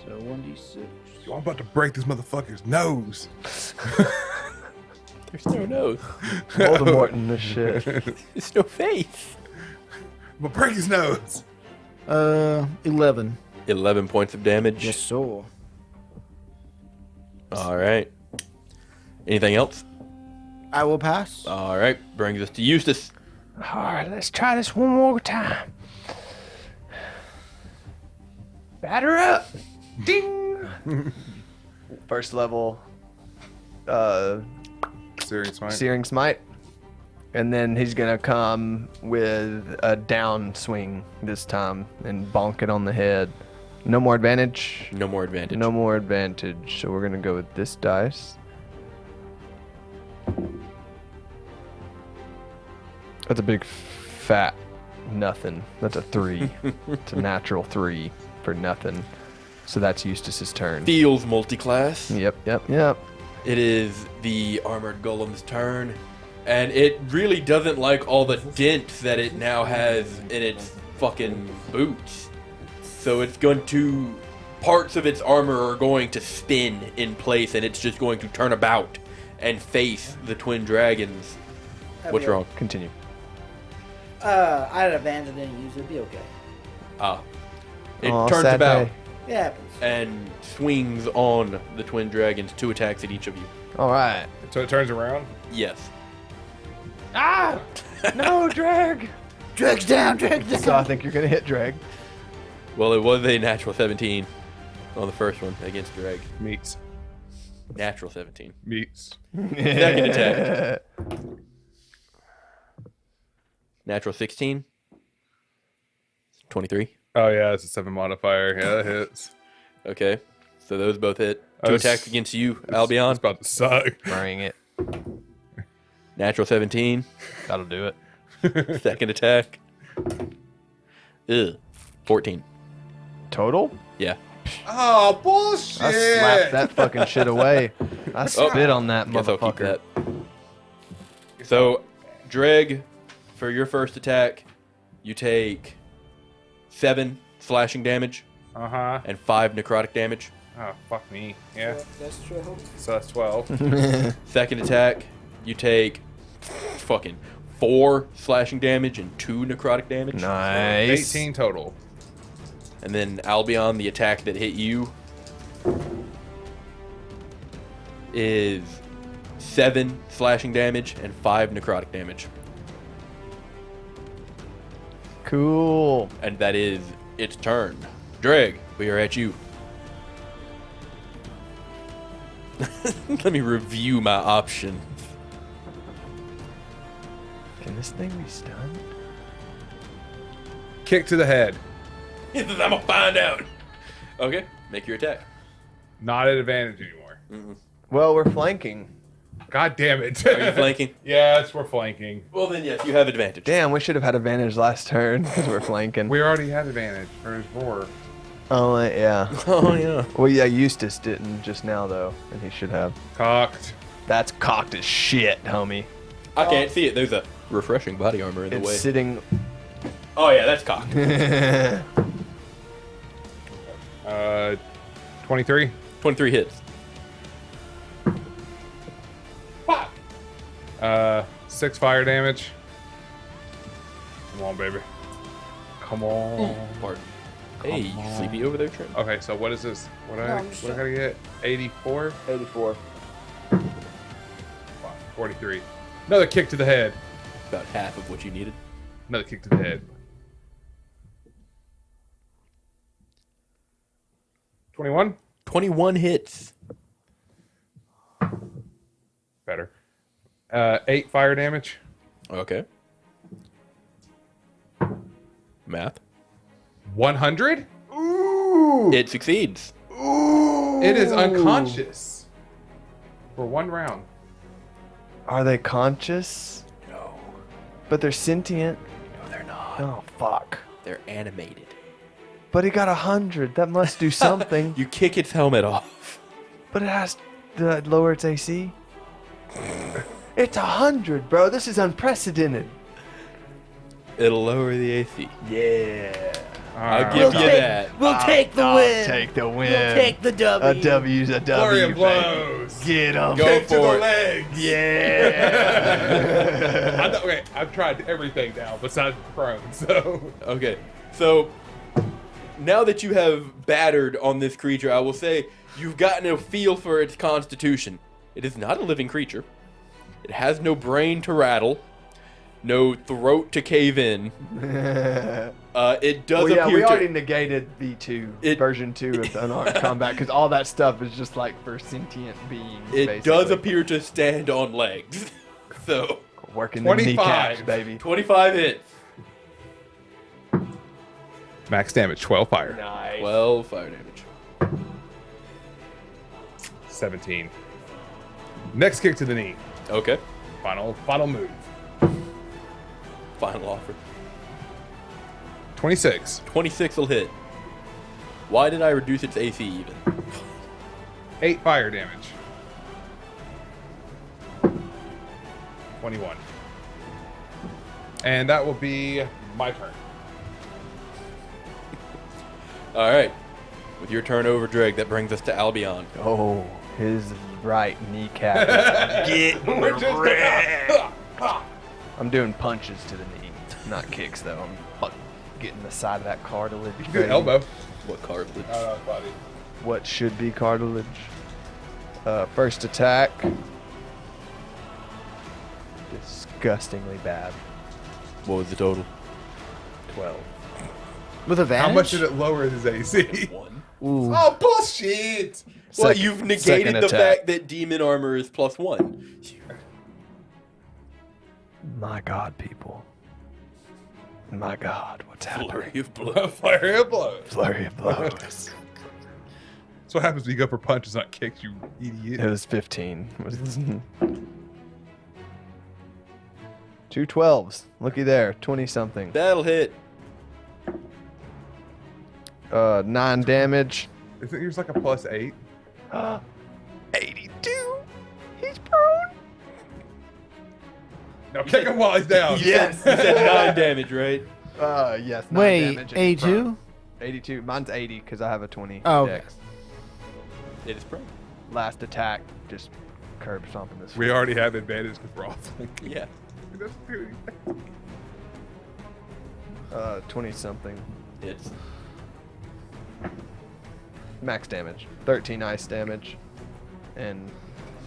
So 1d6. Yo, I'm about to break this motherfucker's nose. There's no nose. Voldemort in this shit. There's no face. I'm gonna break his nose. 11. 11 points of damage. Yes, so. All right. Anything else? I will pass. All right. Brings us to Eustace. All right, let's try this one more time. Batter up. Ding. First level Serious, mate. Searing Smite. And then he's going to come with a down swing this time and bonk it on the head. No more advantage. No more advantage. No more advantage. So we're going to go with this dice. That's a big fat nothing. That's a 3. It's a natural 3 for nothing. So that's Eustace's turn. Feels multi-class. Yep. It is the armored golem's turn, and it really doesn't like all the dents that it now has in its fucking boots. So it's going to... Parts of its armor are going to spin in place, and it's just going to turn about and face the twin dragons. What's wrong? Continue. I had advantage and didn't use it. It'd be okay. It Aw, turns sad about day. It happens. and swings on the twin dragons, 2 attacks at each of you. All right. So it turns around. Yes. Ah! No, drag! Drag's down. So I think you're going to hit drag. Well, it was a natural 17 on the first one against drag. Meets. Natural 17. Meets. Second attack. Natural 16. 23. Oh yeah, it's a 7 modifier. Yeah, that hits. Okay. So those both hit. I 2 was- attacks against you, It's Albion. about to suck. Bring it. Natural 17. That'll do it. Second attack. Ugh. 14. Total? Yeah. Oh bullshit! I slapped that fucking shit away. I spit on that Guess I'll keep motherfucker. that. So, Dreg, for your first attack, you take 7 slashing damage Uh huh. and 5 necrotic damage. Oh fuck me. Yeah. That's true. So that's 12. Second attack, you take fucking 4 slashing damage and 2 necrotic damage. Nice. 18 total. And then Albion, the attack that hit you is 7 slashing damage and 5 necrotic damage. Cool. And that is its turn. Dreg, we are at you. Let me review my options. Can this thing be stunned? Kick to the head. I'm gonna find out. Okay, make your attack. Not at advantage anymore. Well, we're flanking. God damn it. Are you flanking? Yes, we're flanking. Well, then yes, you have advantage. Damn, we should have had advantage last turn because we're flanking. We already had advantage for his roar. Oh, yeah. Oh yeah. Well, yeah, Eustace didn't just now, though, and he should have. Cocked. That's cocked as shit, homie. I can't see it. There's a refreshing body armor in the It's way. sitting. Oh yeah, that's cocked. 23. 23 hits. Fuck. 6 fire damage. Come on, baby. Come on. Pardon. Hey, you sleepy over there, Trent? Okay, so what is this? What No, I I'm just what I gotta get? 84? 84. 43. Another kick to the head. About half of what you needed. Another kick to the head. 21? 21 hits. Better. 8 fire damage. Okay. Math. 100? It succeeds. It is unconscious. For 1 round. Are they conscious? No. But they're sentient. No, they're not. Oh, fuck. They're animated. But he got 100. That must do something. You kick its helmet off. But it has to lower its AC. It's 100, bro. This is unprecedented. It'll lower the AC. Yeah. I'll give you that. We'll take the win. Take the win. We'll take the W. A W's a W. Flurry of baby. blows. Get him. Go Kick to for the it. legs. Yeah. Okay, I've tried everything now besides prone, so. Okay, so now that you have battered on this creature, I will say you've gotten a feel for its constitution. It is not a living creature. It has no brain to rattle, no throat to cave in. It does Well, yeah, appear we already to. negated V2, It- version 2 of the unarmed combat, because all that stuff is just like for sentient beings. It basically. does appear to stand on legs. So Working the 25. kneecaps, baby. 25 hits. Max damage, 12 fire. Nice. 12 fire damage. 17. Next kick to the knee. Okay. Final move. Final offer. 26. 26 will hit. Why did I reduce its AC even? 8 fire damage. 21. And that will be my turn. All right. With your turn over, Dreg, that brings us to Albion. Oh, his right kneecap is getting wrecked. I'm doing punches to the knee, not kicks though. I'm getting the side of that cartilage. Good elbow. What cartilage? Body. What should be cartilage. First attack. Disgustingly bad. What was the total? 12. With advantage? How much did it lower his AC? 1. Ooh. Oh, bullshit! Well, Sec- you've second negated the attack. fact that demon armor is +1. My God, people. My God, what's happening? Flurry of blows. Flurry of blows. Flurry of blows. That's what happens when you go for punches, not kicks, you idiot. It was 15. 2 12s. Looky there. 20 something. That'll hit. 9 damage. Isn't yours like a +8? 82. He's prone. No, kick him while he's down. Yes. You said 9 damage, right? Yes. 9 Wait, damage and he's 82? prone. 82. Mine's 80 because I have a 20 Oh, okay. dex. It is prone. Last attack, just curb stomping this. We already have advantage because we're all flanking. Yeah. He doesn't do anything. 20 something. It's Max damage. 13 ice damage. And,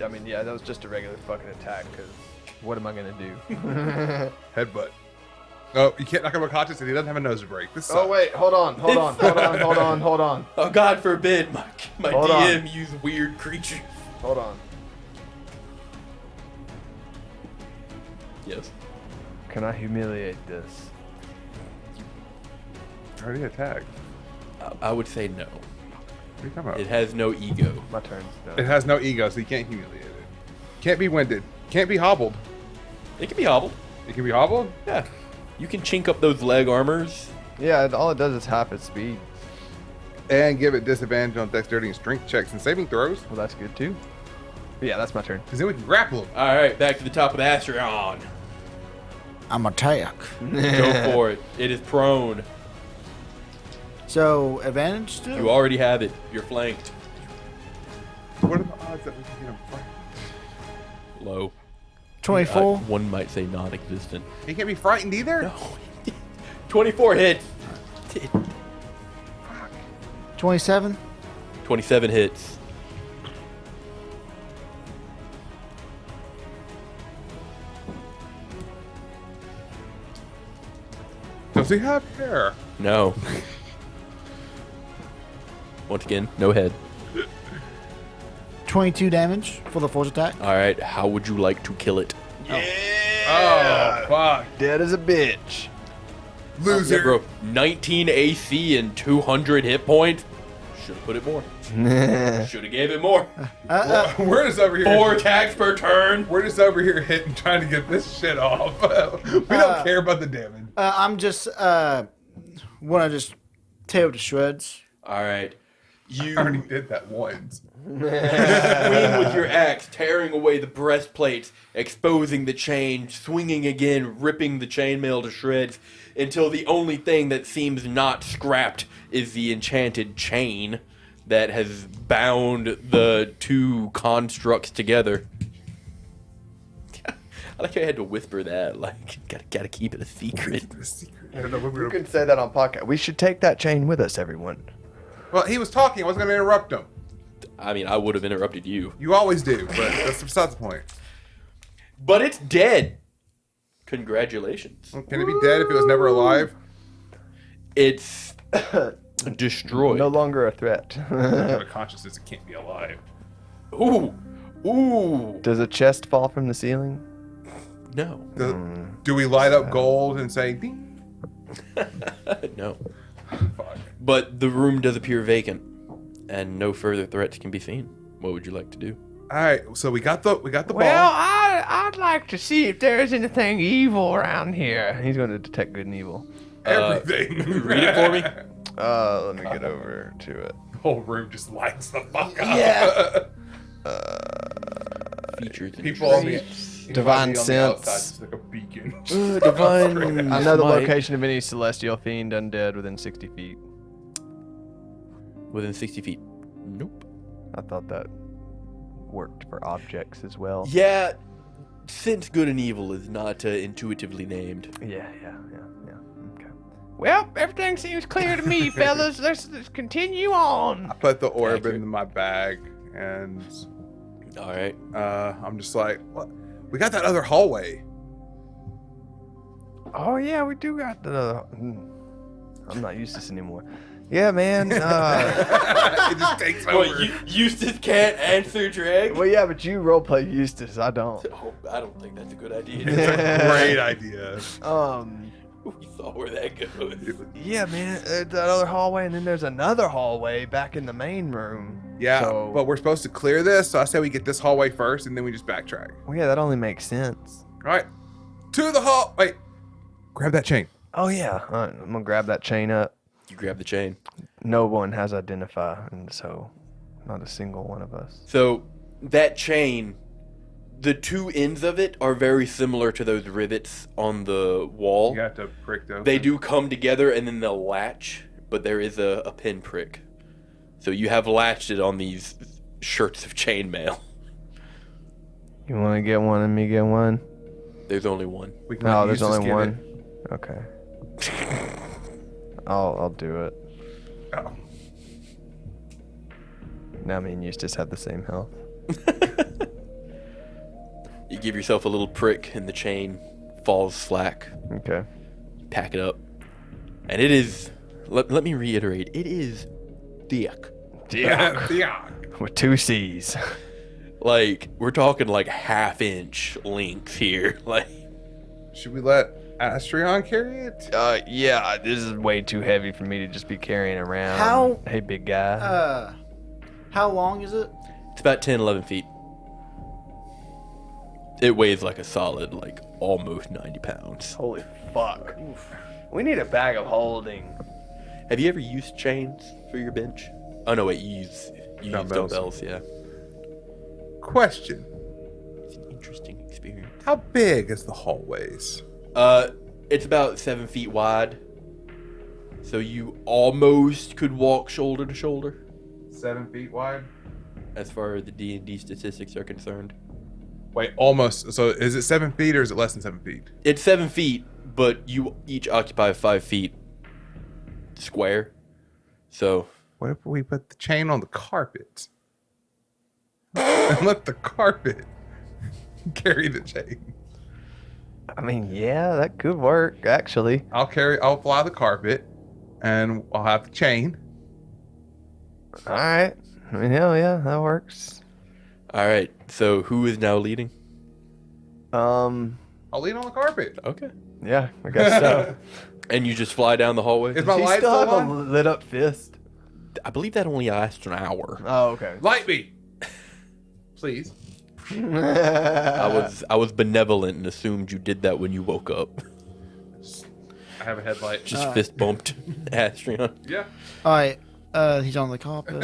I mean, yeah, that was just a regular fucking attack because what am I going to do? Headbutt. Oh, you can't knock him unconscious and he doesn't have a nose to break. This sucks. Oh, wait. Hold on. Oh, God forbid my Hold DM on. use weird creatures. Hold on. Yes. Can I humiliate this? Already attacked. I would say no. What are you talking about? It has no ego. My turn's It done. has no ego, so you can't humiliate it. Can't be winded. Can't be hobbled. It can be hobbled. It can be hobbled? Yeah. You can chink up those leg armors. Yeah, all it does is half its speed. And give it disadvantage on dexterity and strength checks and saving throws. Well, that's good too. But yeah, that's my turn. Because then we can grapple him. All right, back to the top of the Astrion. I'm attack. Go for it. It is prone. So, advantage still? You already have it. You're flanked. What are the odds that we can get him frightened? Low. 24? One might say non-existent. He can't be frightened either? No. 24 hits. 27? 27 hits. Does he have hair? No. Once again, no head. 22 damage for the force attack. All right, how would you like to kill it? Oh, fuck. Dead as a bitch. Loser. Yeah, bro. 19 AC and 200 hit points. Should have put it more. Should have gave it more. We're just over here. 4 attacks per turn. We're just over here hitting, trying to get this shit off. We don't care about the damage. I'm just, want to just tear it to shreds. All right. You I already did that once. swing with your axe, tearing away the breastplates, exposing the chain, swinging again, ripping the chainmail to shreds, until the only thing that seems not scrapped is the enchanted chain that has bound the two constructs together. I like how I had to whisper that, like, gotta keep it a secret. I don't know when we You were... can say that on podcast. We should take that chain with us, everyone. Well, he was talking. I wasn't going to interrupt him. I mean, I would have interrupted you. You always do, but that's besides the point. But it's dead. Congratulations. Can it be dead if it was never alive? It's destroyed. No longer a threat. Have a consciousness, it can't be alive. Ooh. Ooh. Does a chest fall from the ceiling? No. Do we light up gold and say, ding? No. Fuck. But the room does appear vacant, and no further threats can be seen. What would you like to do? All right, so we got the ball. Well, I'd like to see if there's anything evil around here. He's going to detect good and evil. Everything. Read it for me. Let me get over to it. The whole room just lights the fuck up. Yeah. Features and People on the Divine on the sense. outside, just like a beacon. divine. I know the smite. location of any celestial fiend undead within 60 feet. Within 60 feet. Nope. I thought that worked for objects as well. Yeah, since good and evil is not intuitively named. Yeah. Okay. Well, everything seems clear to me, fellas. Let's continue on. I put the orb Accurate. in my bag, and All right. I'm just like, what? We got that other hallway. Oh yeah, we do got the. I'm not used to this anymore. Yeah, man. It just takes over. Well, Eustace can't answer Dreg? Well, yeah, but you roleplay Eustace. I don't. Oh, I don't think that's a good It's idea. a great idea. We saw where that goes. Yeah, man. That other hallway, and then there's another hallway back in the main room. Yeah, So- but we're supposed to clear this, so I say we get this hallway first, and then we just backtrack. Well, yeah, that only makes sense. All right, to the hall. Wait, grab that chain. Oh yeah. All right, I'm gonna grab that chain up. You grab the chain. No one has identify, and so not a single one of us. So, that chain, the two ends of it are very similar to those rivets on the wall. You have to prick those. They do come together and then they'll latch, but there is a pin prick. So you have latched it on these shirts of chainmail. You want to get one and me get one? There's only one. We can No, let there's Eustace only get one. Okay. I'll do it. it. Oh. Now me and Eustace have the same health. You give yourself a little prick and the chain falls slack. Okay. Pack it up. And it is, let me reiterate, it is thick. Yeah. With two C's. Like, we're talking like half-inch length here. Like, Should we let Astrion carry it? Yeah, this is way too heavy for me to just be carrying around. How- Hey, big guy. How long is it? it's about 10, 11 feet. It weighs like a solid, like, almost 90 pounds. Holy fuck. We need a bag of holding. Have you ever used chains for your bench? Oh, no, wait, you use Dumbbells. dumbbells, yeah. Question: It's an interesting experience. how big is the hallways? It's about 7 feet wide. So you almost could walk shoulder to shoulder, 7 feet wide. as far as the D&D statistics are concerned. Wait, almost. So is it 7 feet or is it less than 7 feet? It's 7 feet, but you each occupy 5 feet square. So What if we put the chain on the carpet and let the carpet carry the chain? I mean, yeah, that could work, actually. I'll fly the carpet, and I'll have the chain. All right. I mean, hell yeah, that works. all right. So who is now leading? I'll lean on the carpet. Okay. Yeah, I guess so. And you just fly down the hallway? Is my Does he light still still have a on? lit up fist? I believe that only lasts an hour. Oh, okay. Light me, please. I was benevolent and assumed you did that when you woke up. I have a headlight. Just fist bumped Astrion. Yeah. All right. He's on the carpet.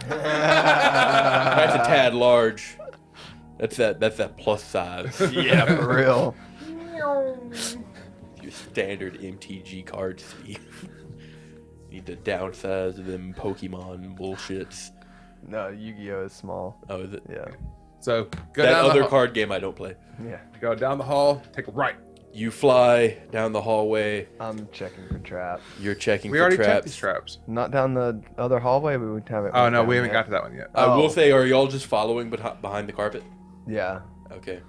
That's a tad large. That's that plus size. Yeah, for real. Your standard MTG card sleeve. Need to downsize them Pokemon bullshits. No, Yu-Gi-Oh is small. Oh, is it? Yeah. So go That down the other hall- card game I don't play. Yeah. Go down the hall. Take a right. You fly down the hallway. I'm checking for traps. You're checking We for already checked traps. these traps. Not down the other hallway. We would have it. Oh no, down we haven't there. got to that one yet. I Oh. will say, are y'all just following behind the carpet? Yeah. Okay.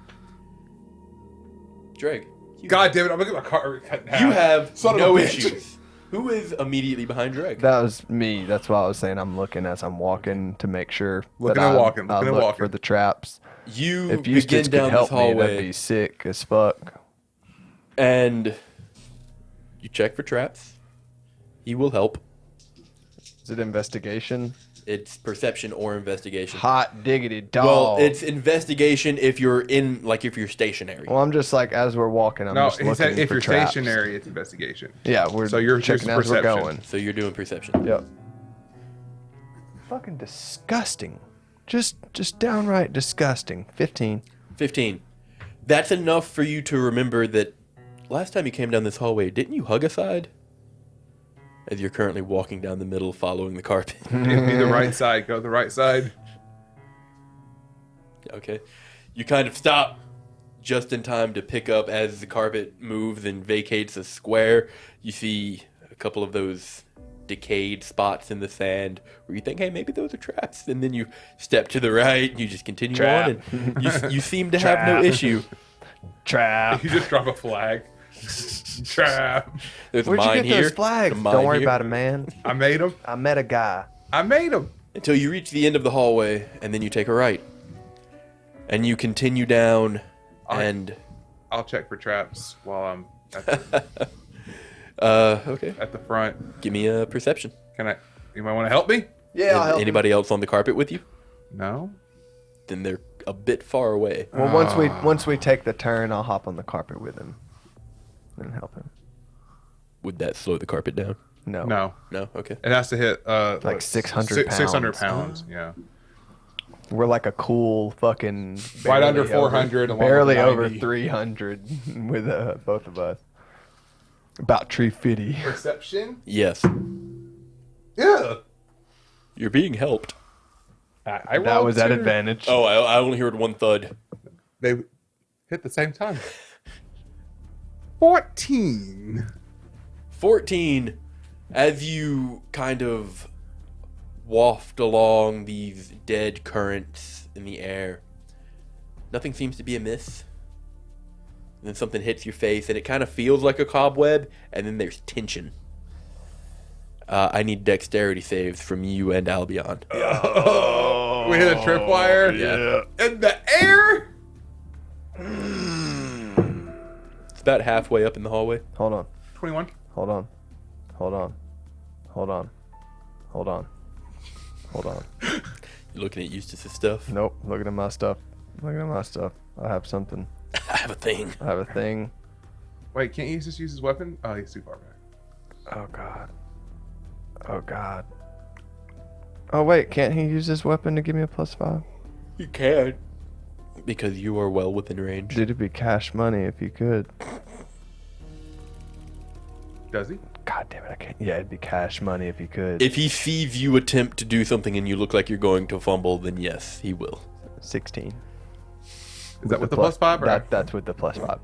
Drake. God damn it! I'm gonna get my car cut in half. You have Son of a no bitch. issues. Who is immediately behind Drake? That was me. That's why I was saying I'm looking as I'm walking to make sure. Looking that and I- walking, I looking and look walking. for the traps. You If begin Eustace could down this help me, that'd hallway be sick as fuck. and you check for traps. He will help. Is it investigation? It's perception or investigation. Hot diggity dog. Well, it's investigation if you're if you're stationary. Well, I'm just like, as we're walking, I'm No, just he looking said if for you're traps. stationary, it's investigation. Yeah, we're So you're checking just as we're perception. going. So you're doing perception. Yep. Fucking disgusting. Just downright disgusting. 15. 15. That's enough for you to remember that last time you came down this hallway, didn't you hug aside? As you're currently walking down the middle, following the carpet. It'd be the right side. Go the right side. Okay. You kind of stop just in time to pick up as the carpet moves and vacates a square. You see a couple of those decayed spots in the sand where you think, hey, maybe those are traps. And then you step to the right and you just continue Trap. on. And you seem to have no issue. Trap. You just drop a flag. Trap. There's a Where'd you mine get here. those flags? a mine Don't worry here. about it, man. I made him. I met a guy. I made him. Until you reach the end of the hallway, and then you take a right. And you continue down, and... I'll check for traps while I'm at okay. the front. Give me a perception. You might want to help me? Yeah, I'll help Anybody else on the carpet with you? No. Then they're a bit far away. Well, once we take the turn, I'll hop on the carpet with him and help him. Would that slow the carpet down? No. No. No? Okay. It has to hit Like 600 600 pounds. pounds. Yeah. We're like a cool fucking Right under barely over- 400, along barely with over 90. 300 with both of us. About 350. Perception? Yes. Yeah. You're being helped. I That rolled was at two. advantage. Oh, I only heard one thud. They hit the same time. 14. 14. As you kind of waft along these dead currents in the air, nothing seems to be amiss. And then something hits your face, and it kind of feels like a cobweb, and then there's tension. I need dexterity saves from you and Albion. We hit a tripwire. Yeah. In the air. It's about halfway up in the hallway. Hold on. 21. Hold on. Hold on. Hold on. Hold on. Hold on. You're looking at Eustace's stuff. Nope. Looking at my stuff. Looking at my stuff. I have something. I have a thing. I have a thing. Wait, can't you just use his weapon? Oh, he's too far back. Oh god. Oh god. Oh wait, can't he use his weapon to give me a +5? You can. Because you are well within range. Dude, it'd be cash money if you could. Does he? God damn it, I can't. Yeah, it'd be cash money if you could. If he sees you attempt to do something and you look like you're going to fumble, then yes, he will. 16. Is that with the +5 or? That's with the +5.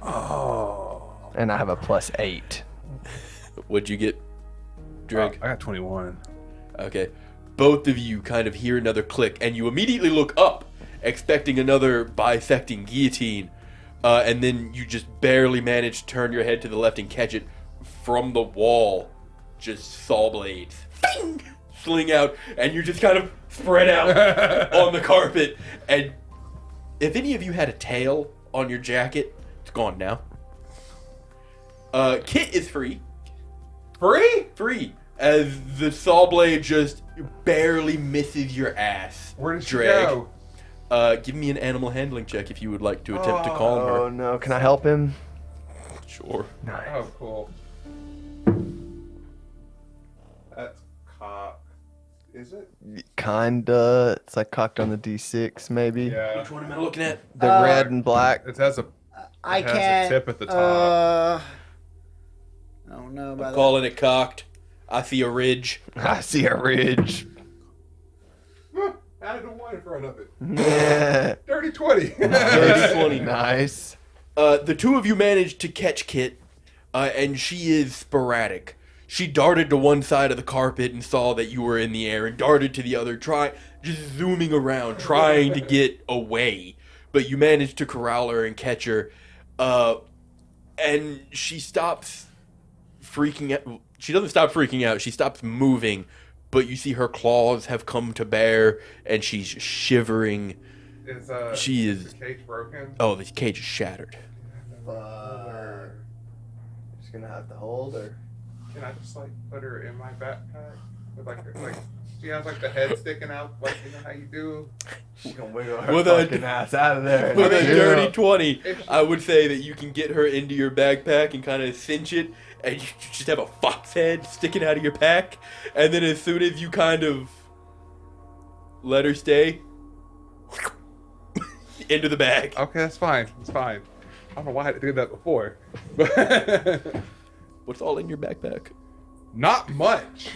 Oh. And I have a +8. What'd you get, Drake? I got 21. Okay. Both of you kind of hear another click, and you immediately look up, expecting another bisecting guillotine. And then you just barely manage to turn your head to the left and catch it from the wall. Just saw blades. Bing! Sling out, and you're just kind of spread out on the carpet. And if any of you had a tail on your jacket, it's gone now. Kit is free. Free? Free. As the saw blade just barely misses your ass. Where did she Drag. go? Give me an animal handling check if you would like to attempt to calm Oh her. no, can I help him? Sure. Nice. Oh, cool. That's cock. Is it? Kinda. It's like cocked on the D6, maybe. Yeah. Which one am I looking at? The red and black. It has a. I It has a can't. tip at the top. I don't know about I'm that. calling it cocked. I see a ridge. I see a ridge. Added a 1 in front of it. Yeah. Dirty 20. Dirty 20. Nice. The two of you managed to catch Kit, and she is sporadic. She darted to one side of the carpet and saw that you were in the air and darted to the other, just zooming around, trying to get away. But you managed to corral her and catch her, and she stops freaking out. She doesn't stop freaking out. She stops moving, but you see her claws have come to bear, and she's shivering. She is. the cage broken? Oh, the cage is shattered. Just gonna have to hold her. Can I just like put her in my backpack? With like She has like the head sticking out, like you know how you do. She gonna wiggle her With a- fucking ass out of there. With a Yeah. dirty 20, If she- I would say that you can get her into your backpack and kind of cinch it, and you just have a fox head sticking out of your pack, and then as soon as you kind of let her stay, into the bag. Okay, that's fine. It's fine. I don't know why I didn't do that before. But What's all in your backpack? not much.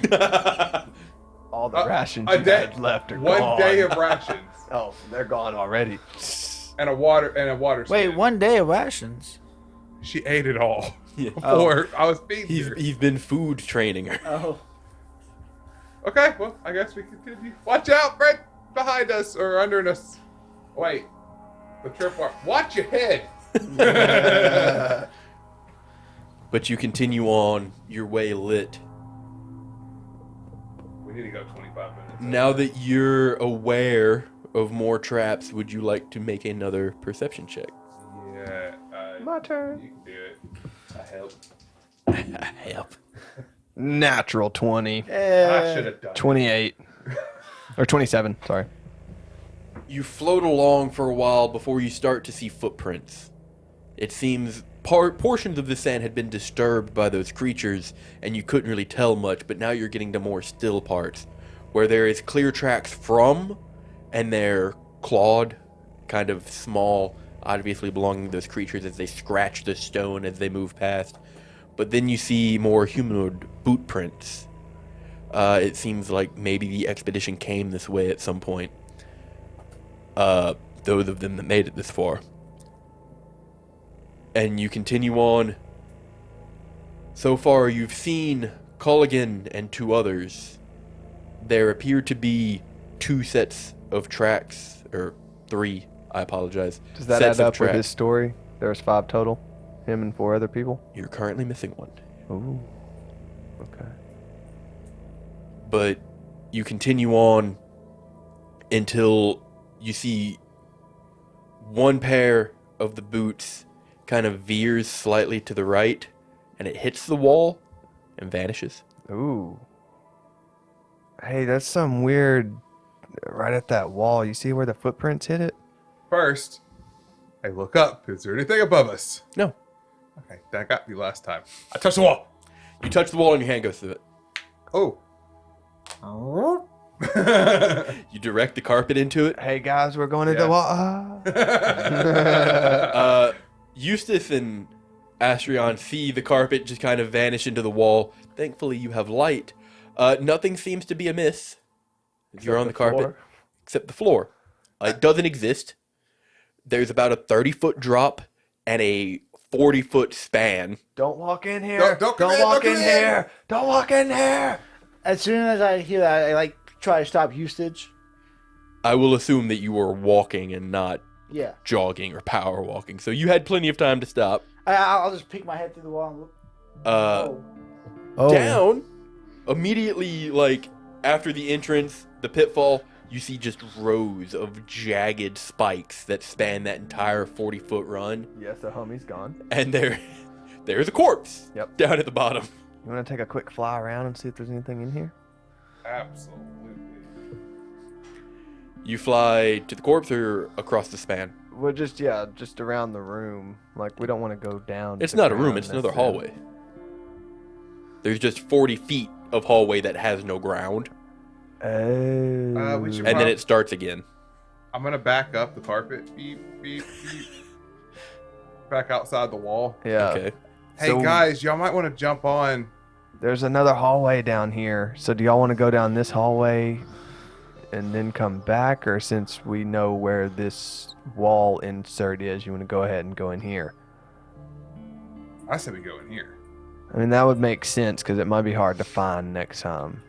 All the rations A you day, guys left are one gone. day of rations Oh, they're gone already. and a water. Wait, skin. 1 day of rations. She ate it all Yeah. before I was feeding her. He's been food training her. Oh. Okay, well, I guess we continue. Watch out, right behind us or under us. Wait, the tripwire. Watch your head. But you continue on your way lit. We need to go 25 minutes. Now that you're aware of more traps, would you like to make another perception check? Yeah, My turn. you can do it. I help. Help. Natural 20. I should have done 28. Or 27, sorry. You float along for a while before you start to see footprints. It seems portions of the sand had been disturbed by those creatures, and you couldn't really tell much, but now you're getting to more still parts, where there is clear tracks from, and they're clawed, kind of small, obviously belonging to those creatures as they scratch the stone as they move past. But then you see more humanoid boot prints. It seems like maybe the expedition came this way at some point. Those of them that made it this far. And you continue on. So far, you've seen Culligan and 2 others. There appear to be 2 sets of tracks, or 3, I apologize. Does that sets add of up with tracks. his story? There was 5 total. Him and 4 other people. You're currently missing 1. Ooh. Okay. But you continue on until you see 1 pair of the boots kind of veers slightly to the right, and it hits the wall and vanishes. Ooh. Hey, that's some weird. Right at that wall. You see where the footprints hit it? First, I look up. Is there anything above us? No. Okay, that got me last time. I touched the wall. You touch the wall and your hand goes through it. Oh. You direct the carpet into it. Hey guys, we're going to Yeah. the wall. Eustace and Astrion see the carpet just kind of vanish into the wall. Thankfully, you have light. Nothing seems to be amiss. You're on the carpet. Except the floor. It doesn't exist. There's about a 30-foot drop and a 40-foot span. Don't walk in here. Don't come in, walk don't in come in. here. Don't walk in here. As soon as I hear that, I like try to stop usage. I will assume that you were walking and not Yeah. jogging or power walking. So you had plenty of time to stop. I'll just peek my head through the wall and look. Uh, Down, immediately, like, after the entrance, the pitfall, you see just rows of jagged spikes that span that entire 40-foot run. Yes, the homie's gone. And there's a corpse Yep. down at the bottom. You want to take a quick fly around and see if there's anything in here? Absolutely. You fly to the corpse or across the span? Well, just around the room. Like, we don't want to go down. It's to not the a room, ground it's another necessarily. hallway. There's just 40 feet of hallway that has no ground. Oh. We should And then it starts again. I'm gonna back up the carpet. Beep, beep, beep. Back outside the wall. Yeah. Okay. Hey So- guys, y'all might want to jump on. There's another hallway down here. So do y'all want to go down this hallway and then come back? Or since we know where this wall insert is, you want to go ahead and go in here? I said we go in here. I mean, that would make sense because it might be hard to find next time.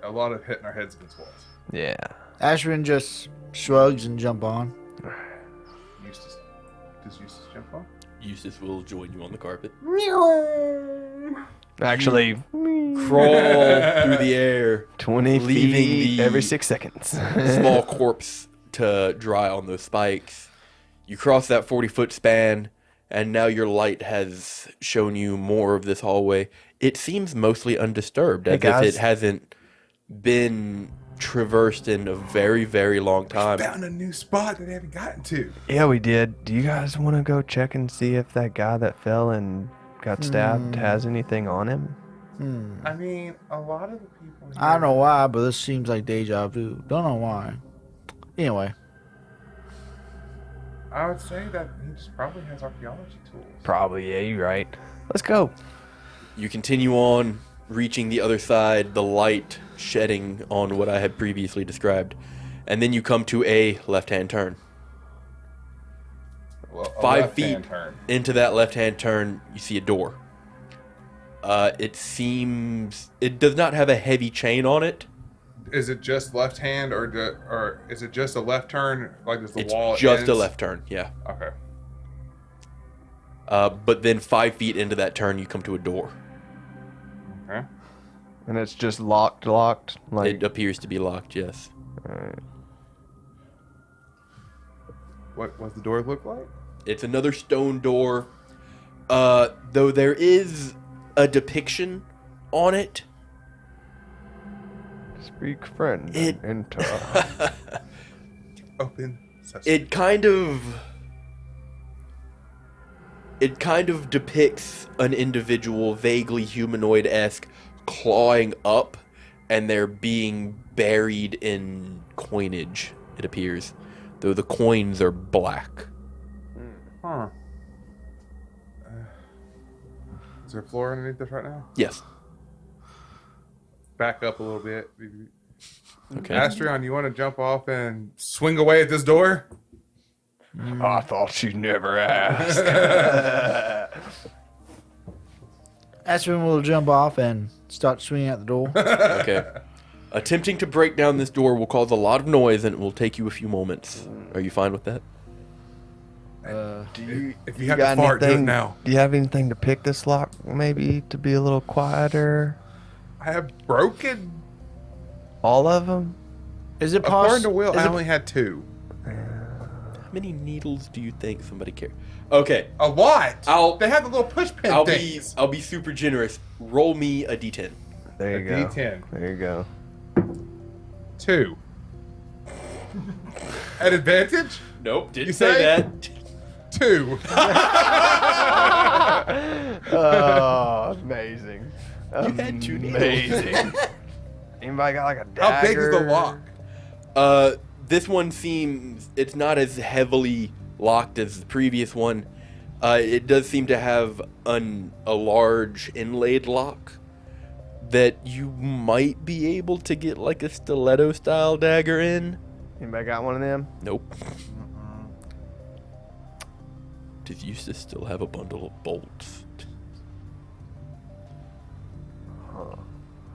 A lot of hitting our heads against walls. Yeah. Ashwin just shrugs and jump on. Eustace, does Eustace jump on? Eustace will join you on the carpet. Actually, Crawl through the air. 20 Leaving feet the every 6 seconds. Small corpse to dry on those spikes. You cross that 40-foot span, and now your light has shown you more of this hallway. It seems mostly undisturbed, Hey, as if guys. it hasn't been traversed in a very, very long time. Found a new spot that they haven't gotten to. Yeah, we did. Do you guys want to go check and see if that guy that fell and got stabbed has anything on him? I mean, a lot of the people here... I don't know why, but this seems like deja vu. Don't know why. Anyway. I would say that he just probably has archaeology tools. Probably, yeah, you're right. Let's go. You continue on, reaching the other side, the light shedding on what I had previously described. And then you come to a left-hand turn. Well, a 5 feet left-hand turn. into that left-hand turn, you see a door. It does not have a heavy chain on it. Is it just left hand, or is it just a left turn? Like, does the wall It's just ends? a left turn, yeah. Okay. But then 5 feet into that turn, you come to a door. Okay. And it's just locked? Like, It appears to be locked, yes. alright. What does the door look like? It's another stone door. Though there is a depiction on it. Speak friend. It- Enter. Open. It kind of depicts an individual vaguely humanoid-esque clawing up, and they're being buried in coinage, it appears. Though the coins are black. Huh. Is there a floor underneath this right now? Yes. Back up a little bit. Okay. Astrion, you want to jump off and swing away at this door? I thought you'd never ask. Astrid will jump off and start swinging at the door. Okay. Attempting to break down this door will cause a lot of noise, and it will take you a few moments. Are you fine with that? If you have to fart, do it now. Do you have anything to pick this lock, maybe, to be a little quieter? I have broken. All of them? Is it According to possible? Will, I only had 2. How many needles do you think somebody carries? Okay. A lot. I'll- They have the little push pin I'll things. be super generous. Roll me a d10. There you A go. D10. There you go. 2. At advantage? Nope, didn't You say say? that. 2. Oh, amazing. You had 2 needles. Amazing. Anybody got like a dagger? How big is the lock? This one seems it's not as heavily locked as the previous one. It does seem to have a large inlaid lock that you might be able to get like a stiletto style dagger in. Anybody got one of them? Nope. Does Eustace still have a bundle of bolts?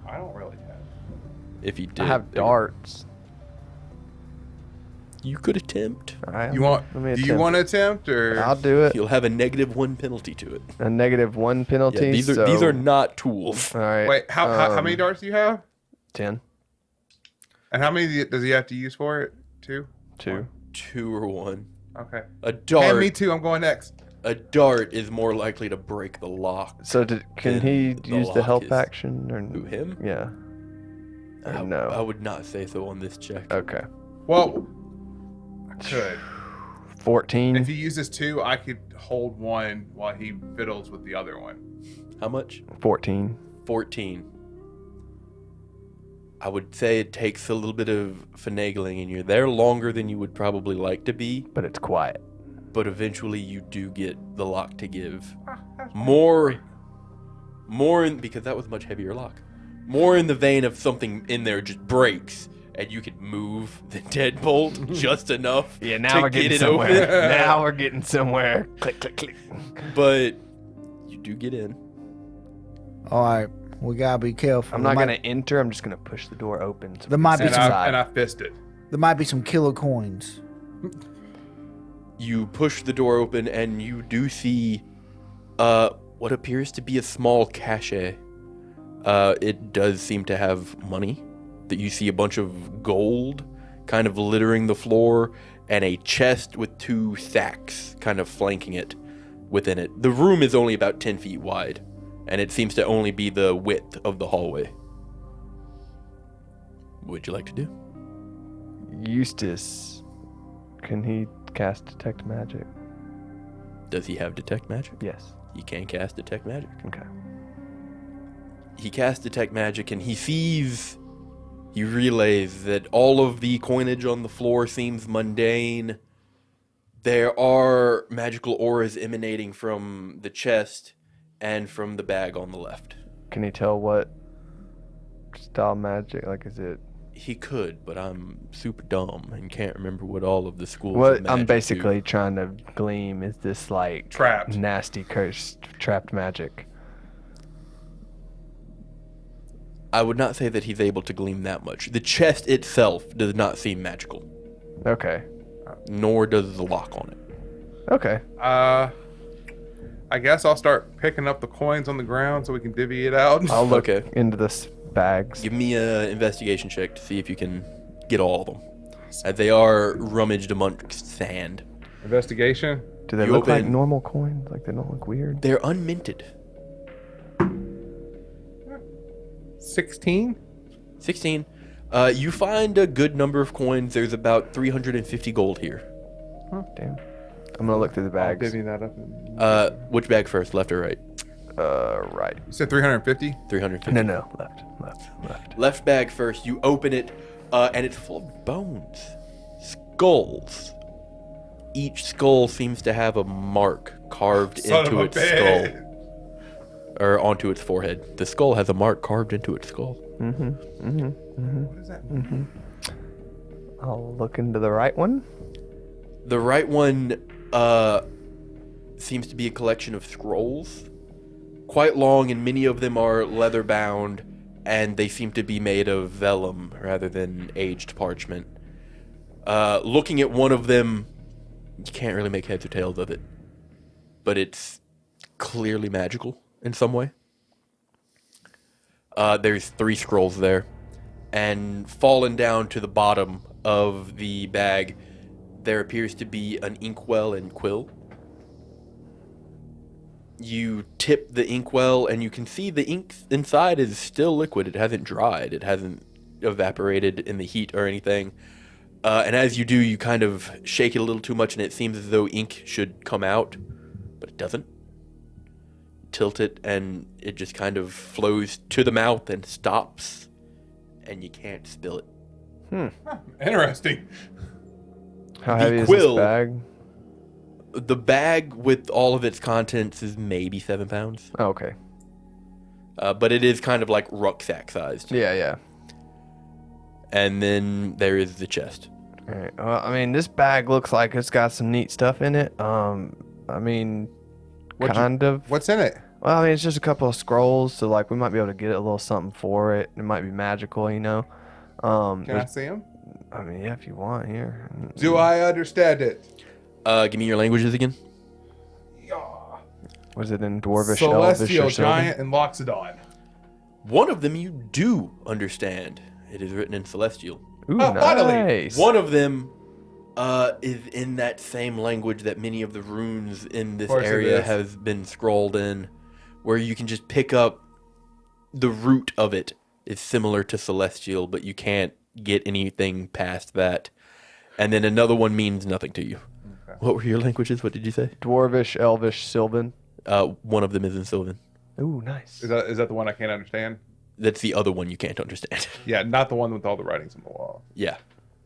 I don't really have. If he did, I have they would- darts. You could attempt. Alright, You want? let me Do you attempt. want to attempt or? I'll do it. You'll have a -1 penalty to it. A -1 penalty. Yeah, these are not tools. All right. Wait, how many darts do you have? 10. And how many does he have to use for it? 2. 2. 2 or 1. Okay. A Hand me dart. 2. I'm going next. A dart is more likely to break the lock. So can Then he the use the lock help is- action or Who, him? Yeah. I, no. I would not say so on this check. Okay. Well, I could. 14. If he uses 2, I could hold 1 while he fiddles with the other one. How much? 14. 14. I would say it takes a little bit of finagling, and you're there longer than you would probably like to be, But it's quiet. but eventually you do get the lock to give. That's More in, because that was a much heavier lock. More in the vein of something in there just breaks, and you could move the deadbolt just enough Yeah, now to we're get getting it somewhere. open. Now we're getting somewhere. Click, click, click. But you do get in. All right, we gotta be careful. I'm not going to enter. I'm just going to push the door open. So There might be And some. I fist it. There might be some killer coins. You push the door open, and you do see what appears to be a small cache. It does seem to have money. That you see a bunch of gold kind of littering the floor, and a chest with 2 sacks kind of flanking it within it. The room is only about 10 feet wide, and it seems to only be the width of the hallway. Would you like to do? Eustace, can he cast Detect Magic? Does he have Detect Magic? Yes. He can cast Detect Magic. Okay. He casts Detect Magic and he relays that all of the coinage on the floor seems mundane. There are magical auras emanating from the chest and from the bag on the left. Can he tell what style magic? Like, is it? He could, but I'm super dumb and can't remember what all of the schools of What magic I'm do. basically trying to glean is this like Trapped. nasty cursed trapped magic. I would not say that he's able to glean that much. The chest itself does not seem magical, Okay. nor does the lock on it. Okay. I guess I'll start picking up the coins on the ground so we can divvy it out. I'll look Okay. into this bags. Give me an investigation check to see if you can get all of them. As they are rummaged amongst sand. Investigation. Do they You look like open- normal coins? Like they don't look weird? They're unminted. 16. 16. You find a good number of coins. There's about 350 gold here. Damn. I'm gonna look through the I'll bags. divvy that up. Which bag first, left or right? Right. You said 350? 350. No. Left. Left bag first. You open it, and it's full of bones. Skulls. Each skull seems to have a mark carved Son into of a its bitch. skull. Or onto its forehead. The skull has a mark carved into its skull. What does that mean? I'll look into the right one. The right one seems to be a collection of scrolls. Quite long, and many of them are leather bound, and they seem to be made of vellum rather than aged parchment. Looking at one of them, you can't really make heads or tails of it, but it's clearly magical in some way. There's 3 scrolls there, and fallen down to the bottom of the bag, there appears to be an inkwell and quill. You tip the inkwell, and you can see the ink inside is still liquid. It hasn't dried. It hasn't evaporated in the heat or anything. And as you do, you kind of shake it a little too much, and it seems as though ink should come out, but it doesn't. Tilt it, and it just kind of flows to the mouth and stops, and you can't spill it. Interesting. How The heavy is quill- this bag? The bag with all of its contents is maybe 7 pounds, Oh, okay. but it is kind of like rucksack sized. Yeah. And then there is the chest. All right. Well, I mean, this bag looks like it's got some neat stuff in it. I mean, kind of. What's in it? Well, I mean, it's just a couple of scrolls, so like we might be able to get a little something for it. It might be magical, you know. Can I see him? I mean, yeah, if you want here. Do I understand it? Give me your languages again. Was it in Dwarvish, Elvish, Celestial, or Sylvan? Giant, and Loxodon. One of them you do understand. It is written in Celestial. Ooh, Oh, finally! nice. One of them is in that same language that many of the runes in this Of course it area is. have been scrolled in, where you can just pick up the root of it is similar to Celestial, but you can't get anything past that. And then another one means nothing to you. Okay. What were your languages? What did you say? Dwarvish, Elvish, Sylvan. One of them is in Sylvan. Ooh, nice. Is that the one I can't understand? That's the other one you can't understand. Yeah, not the one with all the writings on the wall. Yeah.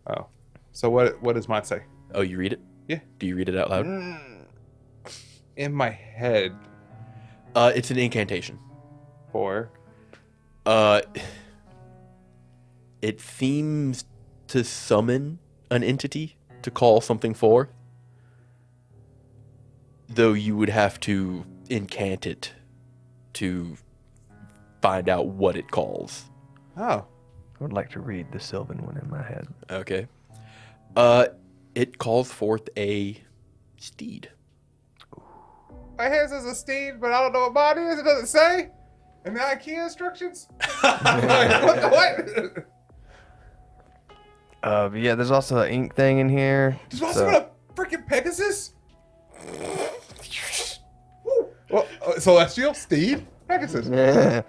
Oh. So what does mine say? Oh, you read it? Yeah. Do you read it out loud? In my head. It's an incantation. For It seems to summon an entity to call something forth. Though you would have to incant it to find out what it calls. oh. I would like to read the Sylvan one in my head. Okay. It calls forth a steed. My head says a steed, but I don't know what mine is. It doesn't say. In the IKEA instructions. Like, what? But yeah, there's also an ink thing in here. There's also a freaking Pegasus. Woo. Well, Celestial steed. Pegasus. But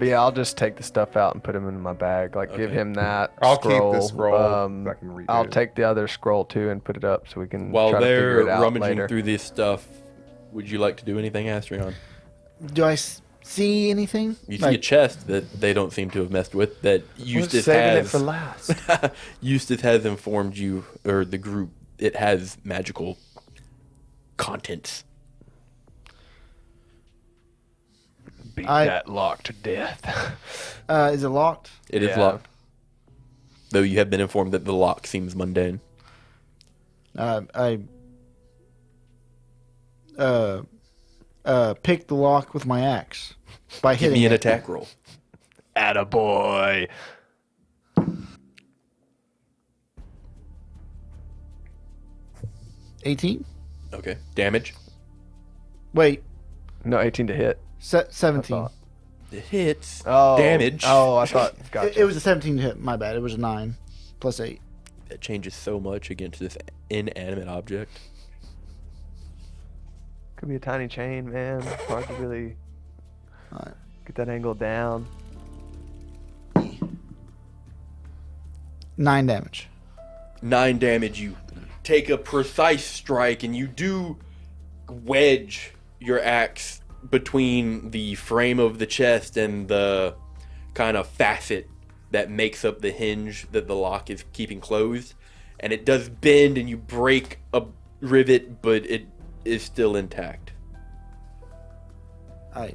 yeah, I'll just take the stuff out and put him in my bag. Like, give him that I'll scroll. keep the scroll. So I can read I'll it. take the other scroll too and put it up so we can While try to figure they're it out rummaging later. through this stuff, would you like to do anything, Astrion? Do I see anything? You see a chest that they don't seem to have messed with that Eustace saving has. it for last. Eustace has informed you, or the group, it has magical contents. Beat that lock to death. Is it locked? It is Yeah. locked. Though you have been informed that the lock seems mundane. I pick the lock with my axe by Give hitting me an it. attack roll. Attaboy. 18? Okay. Damage. Wait, No, 18 to hit. 17. thought. It hits. Oh. Damage. Oh, I thought. Gotcha. It was a 17 to hit. My bad. It was a 9 plus 8. That changes so much against this inanimate object. Could be a tiny chain, man. It's hard to really Alright. get that angle down. 9 damage. 9 damage. You take a precise strike and you do wedge your axe between the frame of the chest and the kind of facet that makes up the hinge that the lock is keeping closed. And it does bend and you break a rivet, but it is still intact. I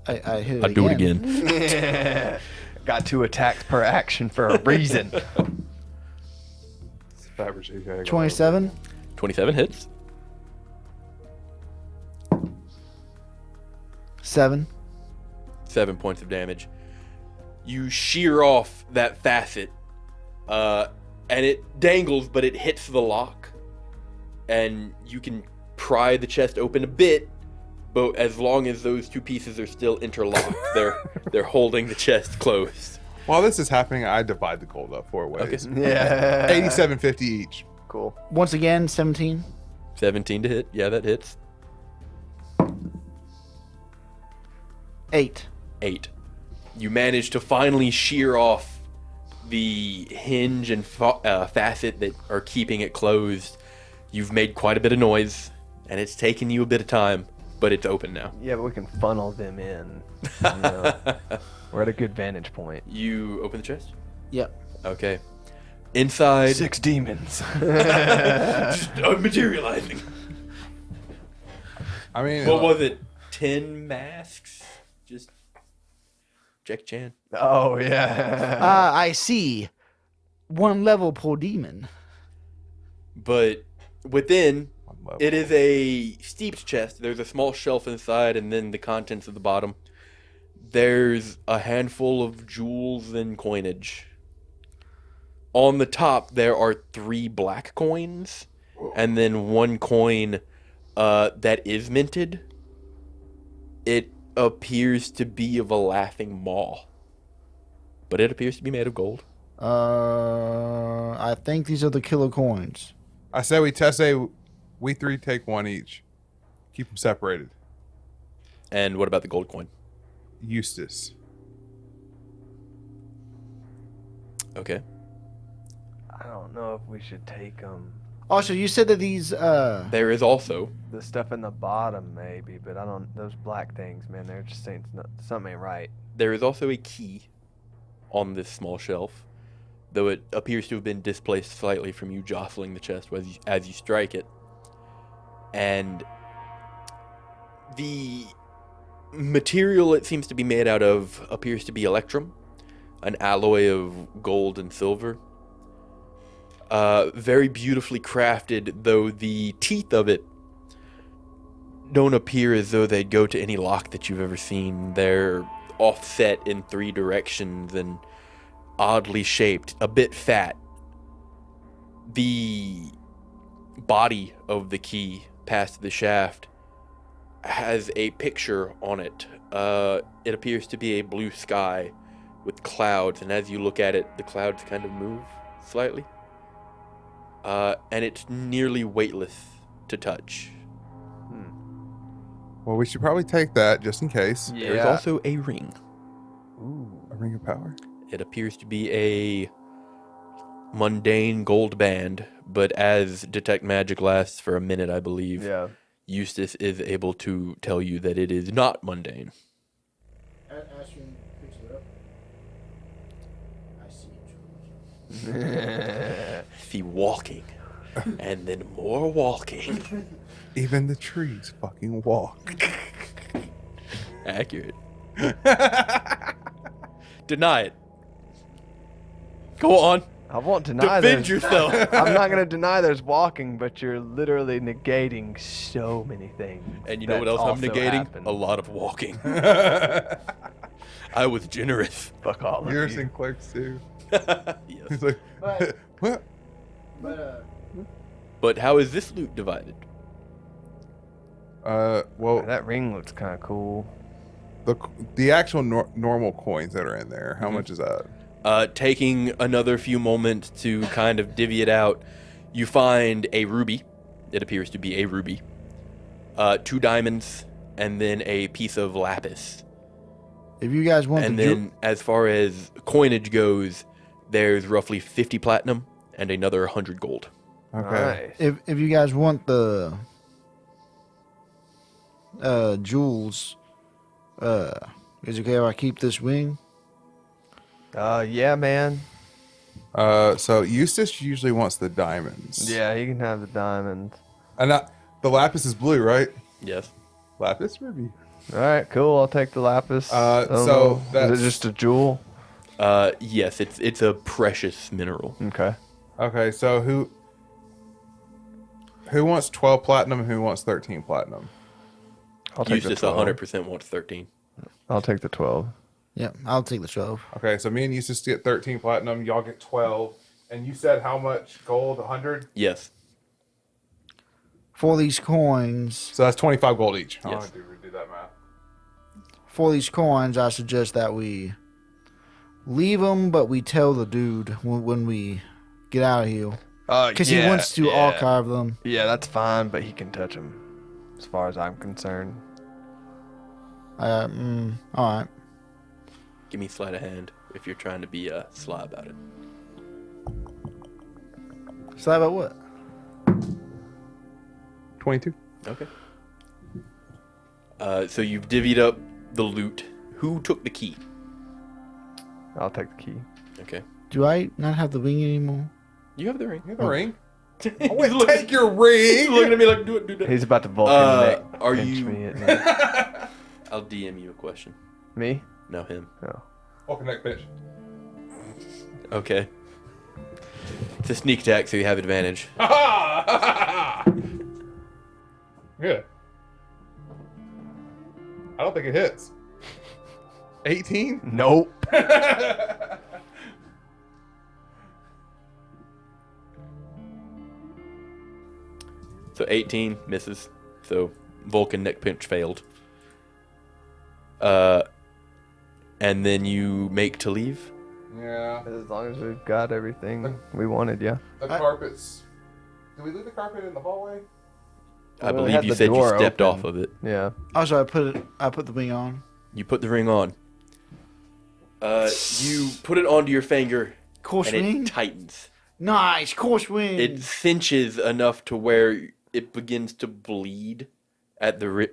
hit it I'll do it again. Got 2 attacks per action for a reason. 27. 27 hits. 7. 7 points of damage. You shear off that facet, and it dangles, but it hits the lock, and you can pry the chest open a bit. But as long as those 2 pieces are still interlocked, they're holding the chest closed. While this is happening, I divide the gold up 4 ways. Okay. Yeah. 87.50 each. Cool. Once again, 17. 17 to hit. Yeah, that hits. 8. 8. You manage to finally shear off the hinge and facet that are keeping it closed. You've made quite a bit of noise, and it's taken you a bit of time, but it's open now. Yeah, but we can funnel them in. You know. We're at a good vantage point. You open the chest? Yep. Okay. Inside... 6 demons. Just materializing. I mean, What was it? 10 masks? Just... Jack Chan. Oh, yeah. I see. 1 level per demon. But within, level. it is a steeped chest. There's a small shelf inside and then the contents of the bottom. There's a handful of jewels and coinage. On the top, there are 3 black coins and then 1 coin that is minted. It appears to be of a laughing maw, but it appears to be made of gold. I think these are the killer coins. I say we 3 take 1 each. Keep them separated. And what about the gold coin? Eustace. Okay. I don't know if we should take them. Also, you said that these There is also The stuff in the bottom, maybe, but I don't. Those black things, man, they're just saying something ain't right. there is also a key on this small shelf, though it appears to have been displaced slightly from you jostling the chest as you strike it. And the material it seems to be made out of appears to be electrum, an alloy of gold and silver. Very beautifully crafted, though the teeth of it don't appear as though they'd go to any lock that you've ever seen. They're offset in 3 directions and oddly shaped, a bit fat. The body of the key past the shaft has a picture on it. It appears to be a blue sky with clouds, and as you look at it, the clouds kind of move slightly. And it's nearly weightless to touch. Well, we should probably take that just in case. There's also a ring. A ring of power. It appears to be a mundane gold band, but as detect magic lasts for a minute, I believe, Eustace is able to tell you that it is not mundane. Ashton picks it up. I see See walking, and then more walking. Even the trees fucking walk. Accurate. Deny it. Go on. I won't deny Defend there's- yourself. I'm not going to deny there's walking, but you're literally negating so many things. And you know what that else I'm also negating? happen. A lot of walking. I was generous. Fuck all of Yours you. and Clark's too. Yes. He's like, But- what? But how is this loot divided? Well, That ring looks kind of cool. the actual normal coins that are in there, how much is that? Taking another few moments to kind of divvy it out, you find a ruby. It appears to be a ruby. 2 diamonds, and then a piece of lapis. If you guys want And the then, as far as coinage goes, there's roughly 50 platinum and another 100 gold. Okay. Nice. if you guys want the jewels, is it okay if I keep this ring? Yeah, man. So Eustace usually wants the diamonds. Yeah, you can have the diamonds. And the lapis is blue, right? Yes. Lapis ruby. All right, cool. I'll take the lapis. I don't so know. that's- Is it just a jewel? Yes, it's a precious mineral. Okay. Okay, so who wants 12 platinum and who wants 13 platinum? I'll take Eustace the 12. 100% wants 13. I'll take the 12. Yeah, I'll take the 12. Okay, so me and Eustace get 13 platinum, y'all get 12. And you said how much gold? 100? Yes. For these coins, So that's 25 gold each. I Yes. want to do that math. I suggest that we leave them, but we tell the dude when we get out of here. Because he wants to archive them. Yeah, that's fine, but he can touch them, as far as I'm concerned. All right. Give me sleight of hand if you're trying to be sly about it. So how about what? 22. Okay. So you've divvied up the loot. Who took the key? I'll take the key. Okay. Do I not have the ring anymore? You have the ring. You have the ring? He's Oh, wait, looking- take your ring! looking at me like, do it. He's about to Vulcan neck are pinch you- me. I'll DM you a question. Me? No, him. Oh. Welcome neck bitch. Okay. It's a sneak attack, so you have advantage. Good. I don't think it hits. 18? Nope. So 18 misses. So Vulcan neck pinch failed. And then you make to leave. Yeah. As long as we've got everything we wanted, yeah. The carpets. Did we leave the carpet in the hallway? I Well, we believe had you the said you door stepped open. off of it. Yeah. Also, I put the ring on. You put the ring on. You put it onto your finger, Course and ring? it tightens. Nice, course ring. It cinches enough to where it begins to bleed at the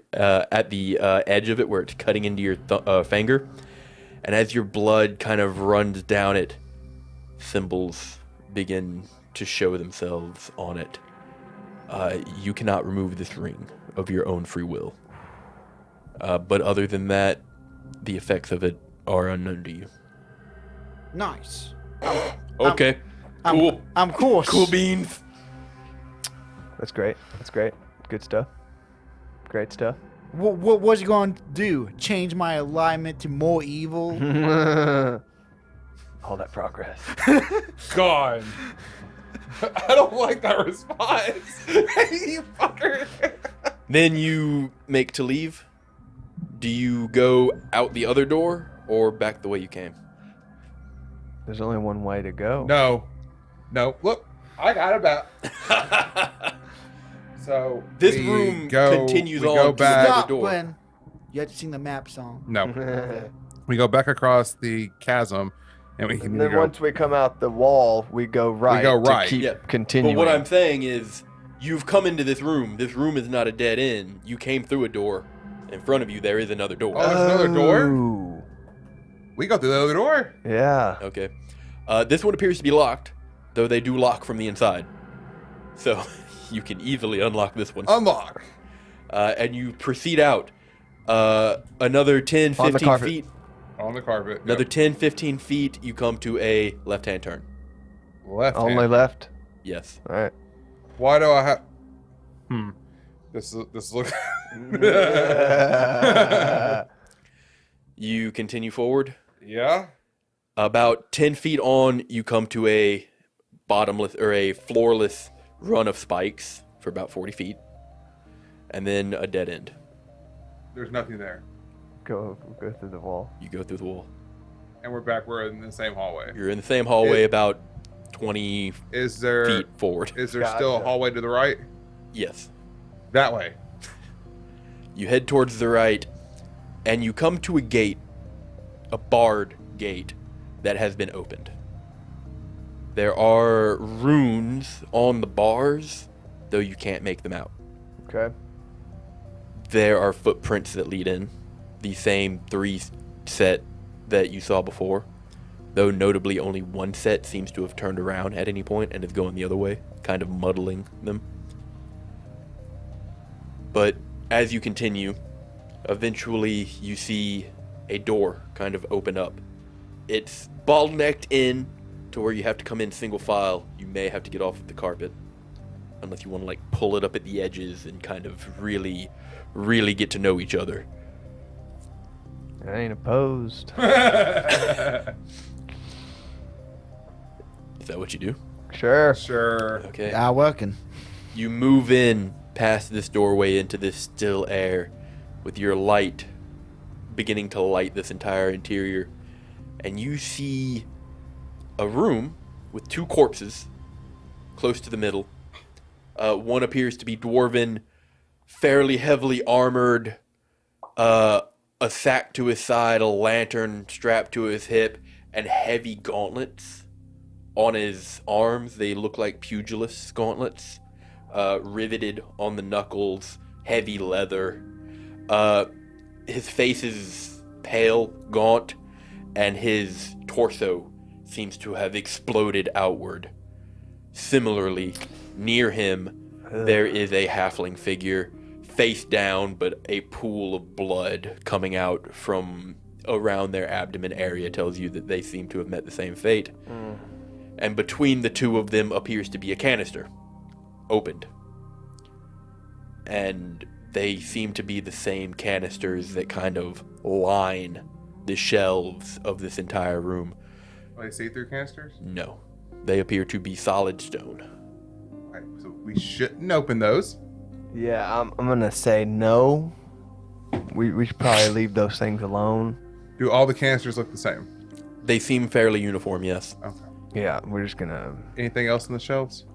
edge of it, where it's cutting into your finger. And as your blood kind of runs down it, symbols begin to show themselves on it. You cannot remove this ring of your own free will. But other than that, the effects of it are unknown to you. Nice. Okay. Cool. I'm course. Cool beans. That's great. That's great. Good stuff. Great stuff. What's he going to do? Change my alignment to more evil? All that progress. God. I don't like that response. You fucker. Then you make to leave. Do you go out the other door or back the way you came? There's only one way to go. No. Look, I got about. So This we room go, continues we on Go to back. another Stop door. when you have to sing the map song. No, we go back across the chasm, and we can And then either go. once we come out the wall, we go right. go right. To keep Yeah. continuing. But what I'm saying is, you've come into this room. This room is not a dead end. You came through a door. In front of you, there is another door. Oh, there's another door? Oh. We go through the other door. Yeah. Okay. This one appears to be locked, though they do lock from the inside. So you can easily unlock this one. Unlock. And you proceed out. Another 10, On the 15 carpet. feet. On the carpet. Another 10, 15 feet, you come to a left-hand turn. Left. Only hand. left. Yes. All right. Why do I have? This looks. You continue forward. Yeah. About 10 feet on, you come to a bottomless or a floorless run of spikes for about 40 feet. And then a dead end. There's nothing there, Go through the wall. You go through the wall. and we're in the same hallway. You're in the same hallway about 20 Is there feet forward. is there still a Gotcha. hallway to the right? Yes. That way. You head towards the right, and you come to a gate, a barred gate, that has been opened. There are runes on the bars, though you can't make them out. Okay. There are footprints that lead in, the same 3 set that you saw before, though notably only one set seems to have turned around at any point and is going the other way, kind of muddling them. But as you continue, eventually you see a door kind of open up. It's bottlenecked in to where you have to come in single file. You may have to get off of the carpet, unless you want to like pull it up at the edges and kind of really get to know each other. I ain't opposed. Is that what you do? Sure. Sure. Okay. I working. You move in past this doorway into this still air with your light beginning to light this entire interior, and you see a room with 2 corpses close to the middle. One appears to be dwarven, fairly heavily armored, a sack to his side, a lantern strapped to his hip, and heavy gauntlets on his arms. They look like pugilist gauntlets, riveted on the knuckles, heavy leather. His face is pale, gaunt, and his torso seems to have exploded outward. Similarly, near him, there is a halfling figure, face down, but a pool of blood coming out from around their abdomen area tells you that they seem to have met the same fate. And between the two of them appears to be a canister, opened. And they seem to be the same canisters that kind of line the shelves of this entire room. Are they see-through canisters? No, they appear to be solid stone. Right, so we shouldn't open those. Yeah, I'm gonna say no. We should probably leave those things alone. Do all the canisters look the same? They seem fairly uniform, yes. Okay. Yeah, we're just gonna. Anything else on the shelves?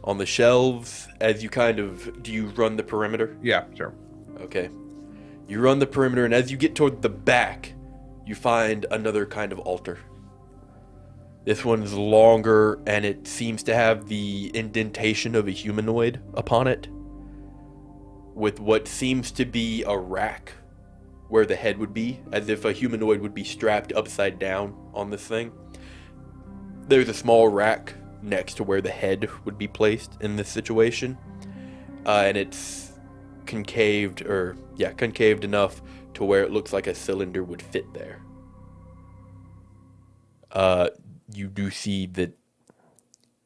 On the shelves, as you do you run the perimeter? Yeah, sure. Okay. You run the perimeter, and as you get toward the back, you find another kind of altar. This one's longer, and it seems to have the indentation of a humanoid upon it, with what seems to be a rack where the head would be, as if a humanoid would be strapped upside down on this thing. There's a small rack next to where the head would be placed in this situation, and it's concaved enough to where it looks like a cylinder would fit there. You do see that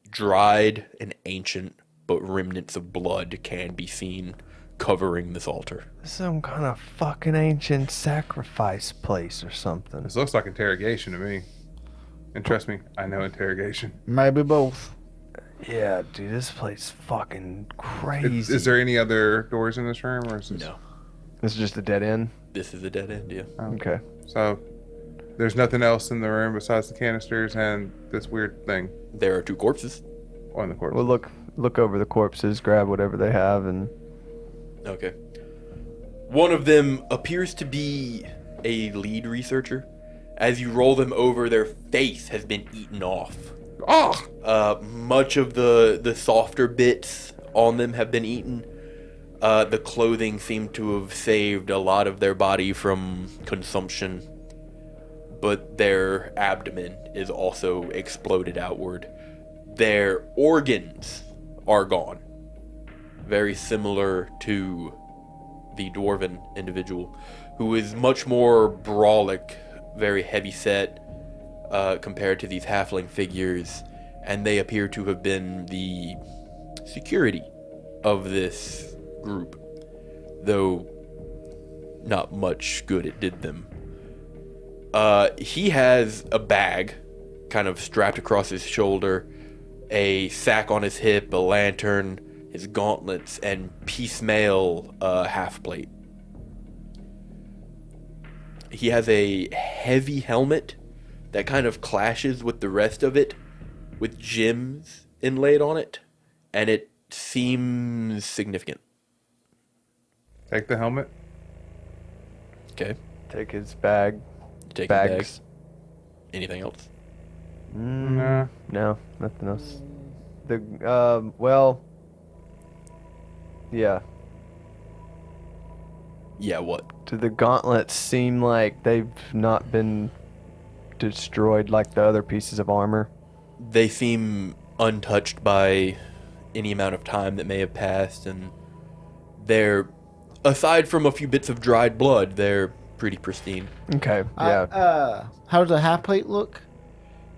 dried and ancient but remnants of blood can be seen covering this altar. Some kind of fucking ancient sacrifice place or something. This looks like interrogation to me. And trust me, I know interrogation. Maybe both. Yeah, dude, this place is fucking crazy. Is there any other doors in this room, or is this... No, This is just a dead end? this is a dead end, yeah. Okay. So there's nothing else in the room besides the canisters and this weird thing There are 2 corpses. on the corpse. Well, look, look over the corpses, grab whatever they have, and... Okay. One of them appears to be a lead researcher. As you roll them over, their face has been eaten off. Much of the softer bits on them have been eaten. The clothing seemed to have saved a lot of their body from consumption. But their abdomen is also exploded outward. Their organs are gone. Very similar to the dwarven individual, who is much more brawlic, very heavy set compared to these halfling figures, and they appear to have been the security of this group, though not much good it did them. He has a bag kind of strapped across his shoulder, a sack on his hip, a lantern, his gauntlets, and piecemeal half plate. He has a heavy helmet that kind of clashes with the rest of it, with gems inlaid on it, and it seems significant. Take the helmet. Okay. Take his bag. Take Bags. his bag. Anything else? Nah. No, nothing else. Well... Yeah. Yeah, what? Do the gauntlets seem like they've not been destroyed like the other pieces of armor? They seem untouched by any amount of time that may have passed, and they're, aside from a few bits of dried blood, they're pretty pristine. Okay, yeah. How does the half plate look?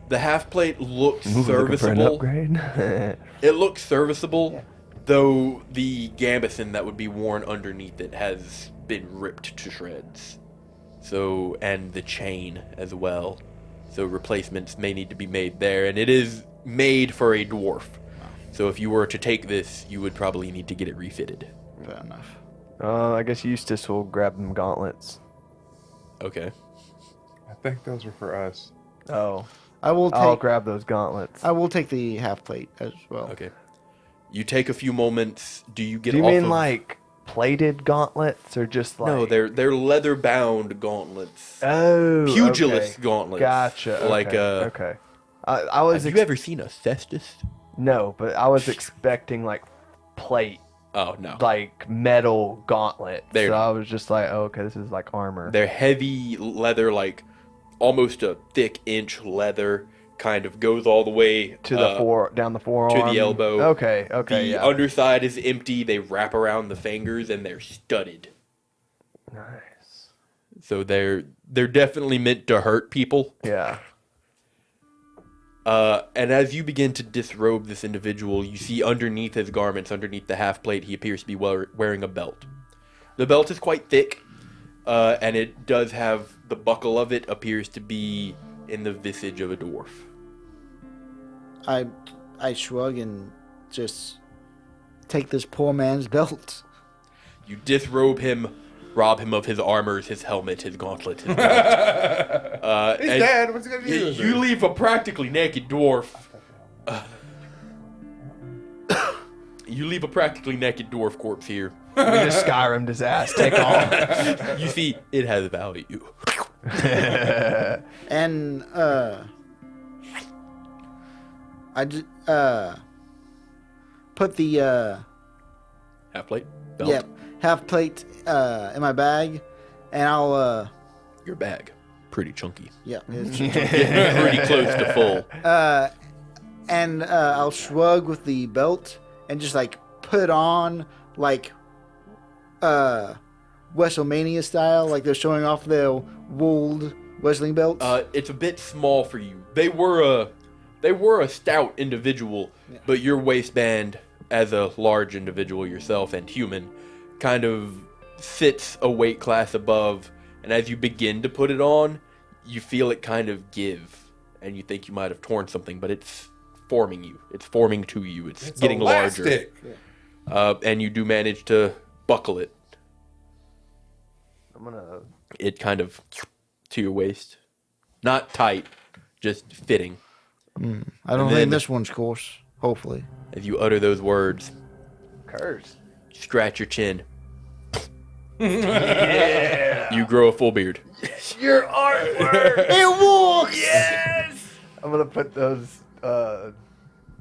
The half plate looks Looking for an serviceable. upgrade? It looks serviceable, though the gambeson that would be worn underneath it has been ripped to shreds. So, and the chain as well. So replacements may need to be made there, and it is made for a dwarf. So if you were to take this, you would probably need to get it refitted. Fair enough. I guess Eustace will grab them gauntlets. Okay. I think those are for us. Oh. I'll I'll grab those gauntlets. I will take the half plate as well. Okay. You take a few moments. Do you get Do you off mean of... like plated gauntlets or just like... No, they're leather-bound gauntlets. Oh, Pugilist okay. gauntlets. Gotcha. Okay. Like okay. I was have you ever seen a cestus? No, but I was expecting like plate, Oh, no. like metal gauntlets. They're- So I was just like, oh, okay, this is like armor. They're heavy leather, like almost a thick inch leather, kind of goes all the way To the down the forearm. to the elbow. Okay, okay, The yeah. underside is empty. They wrap around the fingers and they're studded. Nice. So they're definitely meant to hurt people. Yeah. And as you begin to disrobe this individual, you see underneath his garments, underneath the half plate, he appears to be wearing a belt. The belt is quite thick, and it does have the buckle of it appears to be in the visage of a dwarf. I shrug and just take this poor man's belt. You disrobe him, rob him of his armors, his helmet, his gauntlet, his belt. He's and dead. What's he gonna do? You, with you it? leave a practically naked dwarf. You leave a practically naked dwarf corpse here. We just Skyrim'd his ass. Take all. You see, it has value. And I just put the Half plate, belt, yep, half plate in my bag, and I'll your bag, pretty chunky. yeah, it's, Getting pretty close to full. and I'll shrug with the belt and just like put on like WrestleMania style, like they're showing off their wooled wrestling belts. It's a bit small for you. They were a stout individual, but your waistband, as a large individual yourself and human, kind of sits a weight class above. And as you begin to put it on, you feel it kind of give, and you think you might have torn something, but it's forming you. It's forming to you. It's getting elastic. larger. And you do manage to buckle it. I'm gonna. It kind of to your waist. Not tight, just fitting. I don't and think then- this one's coarse. Hopefully. As you utter those words, Curse. scratch your chin. Yeah. You grow a full beard. Your artwork. It works! Yes. I'm gonna put those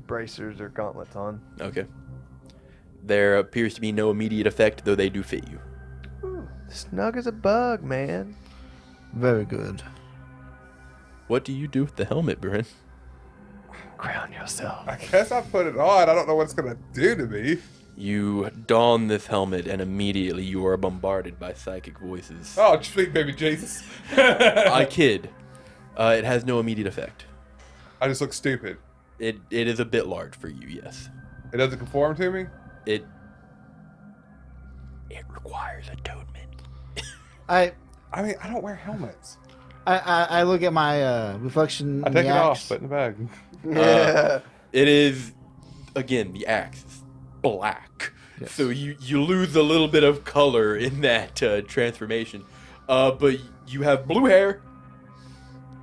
bracers or gauntlets on. Okay. There appears to be no immediate effect, though they do fit you. Ooh, snug as a bug, man. Very good. What do you do with the helmet, Bryn? Crown yourself. I guess I put it on. I don't know what it's gonna do to me. You don this helmet, and immediately you are bombarded by psychic voices. Oh, sweet baby Jesus. I kid. It has no immediate effect. I just look stupid. It is a bit large for you, yes. It doesn't conform to me? It requires atonement. I mean, I don't wear helmets. I look at my reflection. I in take the it off, axe. put it in the bag. Yeah. It is, again, the axe is black. Yes. So you lose a little bit of color in that transformation. But you have blue hair,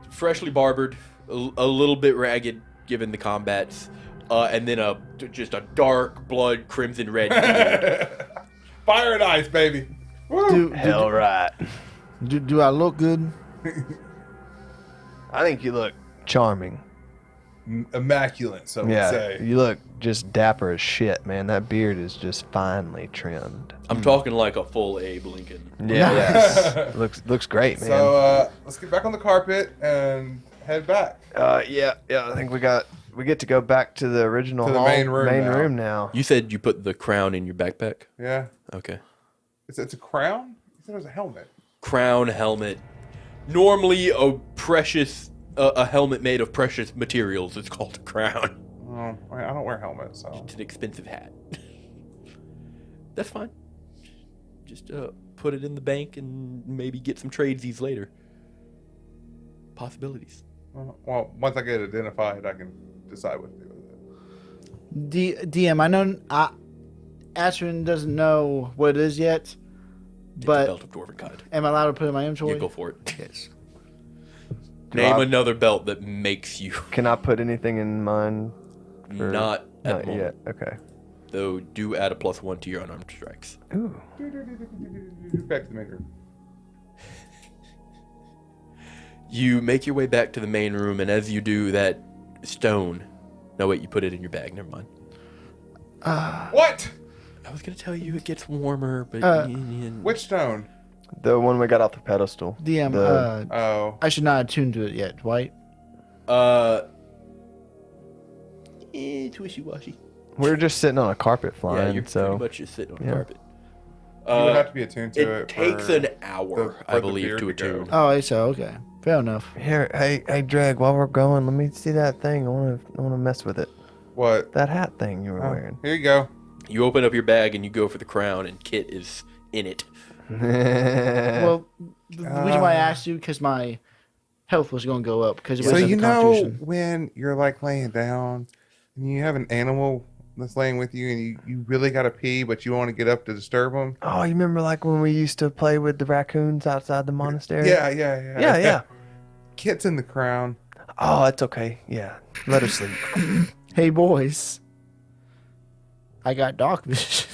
freshly barbered, a little bit ragged given the combats, and then just a dark blood crimson red beard. Fire and ice, baby. Woo! Hell right. Do I look good? I think you look charming. Immaculate, some would Yeah, say. you look just dapper as shit, man. That beard is just finely trimmed. I'm talking like a full Abe Lincoln. Yeah, yes. looks great, man. So let's get back on the carpet and head back. Yeah. I think we get to go back to the original To the hall, main room now. You said you put the crown in your backpack? Yeah. Okay. It's a crown? You said it was a helmet. Crown, helmet. Normally a helmet made of precious materials is called a crown. Oh, I don't wear helmets, so. It's an expensive hat. That's fine. Just put it in the bank and maybe get some tradesies later. Possibilities. Well, once I get it identified, I can decide what to do with it. DM, I know Astrid doesn't know what it is yet, It's a but belt of dwarven kind. am I allowed to put it in my inventory? Yeah, go for it. Yes. Name another belt that makes you Can I put anything in mine? not at the Not moment. yet. Okay. Though do add a +1 to your unarmed strikes. Ooh. Back to the maker. You make your way back to the main room, and as you do, that stone. No, wait, you put it in your bag. Never mind. What? I was gonna tell you it gets warmer, but Which stone? The one we got off the pedestal. DM, Oh. I should not attune to it yet, right? It's wishy-washy. We were just sitting on a carpet Yeah, flying, you're so pretty much just sitting on yeah. the carpet. You would have to be attuned to it. It takes for an hour, for I the believe, beard to to go. attune. Oh, so okay, fair enough. Here, hey, Dreg, while we're going, let me see that thing. I wanna mess with it. What? That hat thing you were Oh, wearing. here you go. You open up your bag and you go for the crown, and Kit is in it. Well, the reason why I asked you because my health was going to go up because it So was you the know Constitution. when you're like laying down and you have an animal that's laying with you and you really got to pee, but you want to get up to disturb them? Oh, you remember like when we used to play with the raccoons outside the monastery? Yeah. Yeah. Kit's in the crown. Oh, that's okay. Yeah. Let her sleep. Hey, boys. I got dark vision.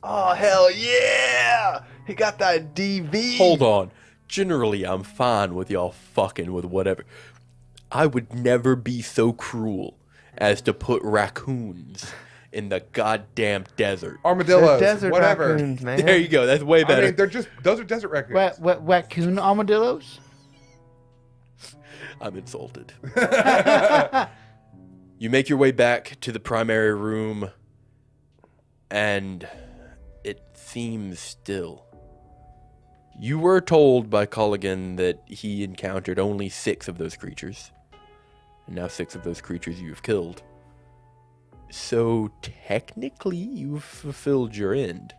Oh, hell yeah! He got that DV. Hold on. Generally, I'm fine with y'all fucking with whatever. I would never be so cruel as to put raccoons in the goddamn desert. They're Armadillos. desert whatever. raccoons, man. There you go. That's way I better. mean, those are desert raccoons. Raccoon armadillos? I'm insulted. You make your way back to the primary room, and it seems still. You were told by Colligan that he encountered only 6 of those creatures, and now 6 of those creatures you have killed. So technically, you've fulfilled your end.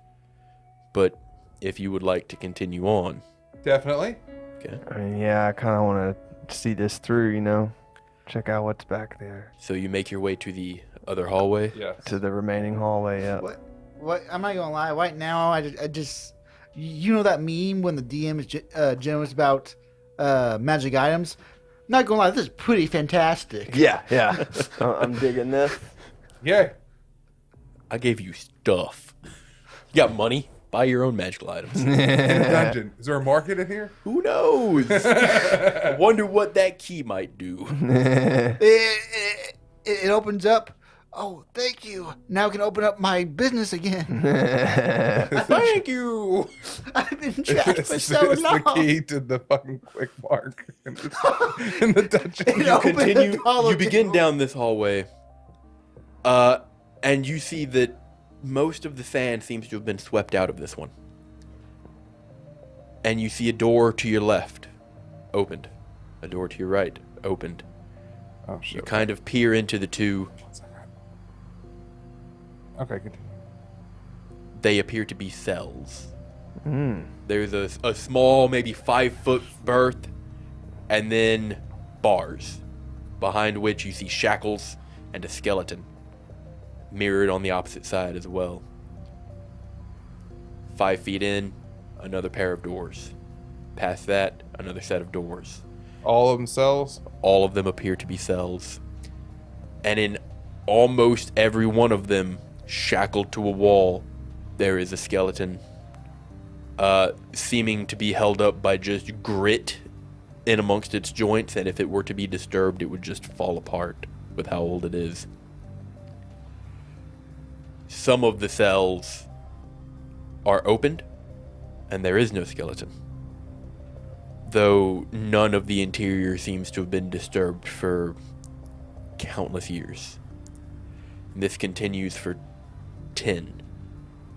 But if you would like to continue on, Definitely. okay. I mean, yeah, I kind of want to see this through, you know? Check out what's back there. So you make your way to the other hallway. Yes. To the remaining hallway, yeah. What? I'm not gonna lie. Right now, I just you know that meme when the DM is generous about magic items. Not gonna lie, this is pretty fantastic. Yeah. I'm digging this. Yeah. I gave you stuff. You got money? Buy your own magical items. In a dungeon. Is there a market in here? Who knows? I wonder what that key might do. It opens up. Oh, thank you. Now I can open up my business again. Thank you. I've been trapped for so It's long. the key to the fucking quick mark in the dungeon. It opened Continue. a dollar You begin bill. down this hallway, and you see that most of the sand seems to have been swept out of this one. And you see a door to your left opened, a door to your right opened. Oh, You shit. kind of peer into the two. Okay, continue. They appear to be cells. There's a small, maybe 5-foot berth, and then bars, behind which you see shackles and a skeleton, mirrored on the opposite side as well. 5 feet in, another pair of doors. Past that, another set of doors. All of them cells? All of them appear to be cells. And in almost every one of them, shackled to a wall, there is a skeleton, seeming to be held up by just grit in amongst its joints, and if it were to be disturbed, it would just fall apart with how old it is. Some of the cells are opened, and there is no skeleton, though none of the interior seems to have been disturbed for countless years. And this continues for 10,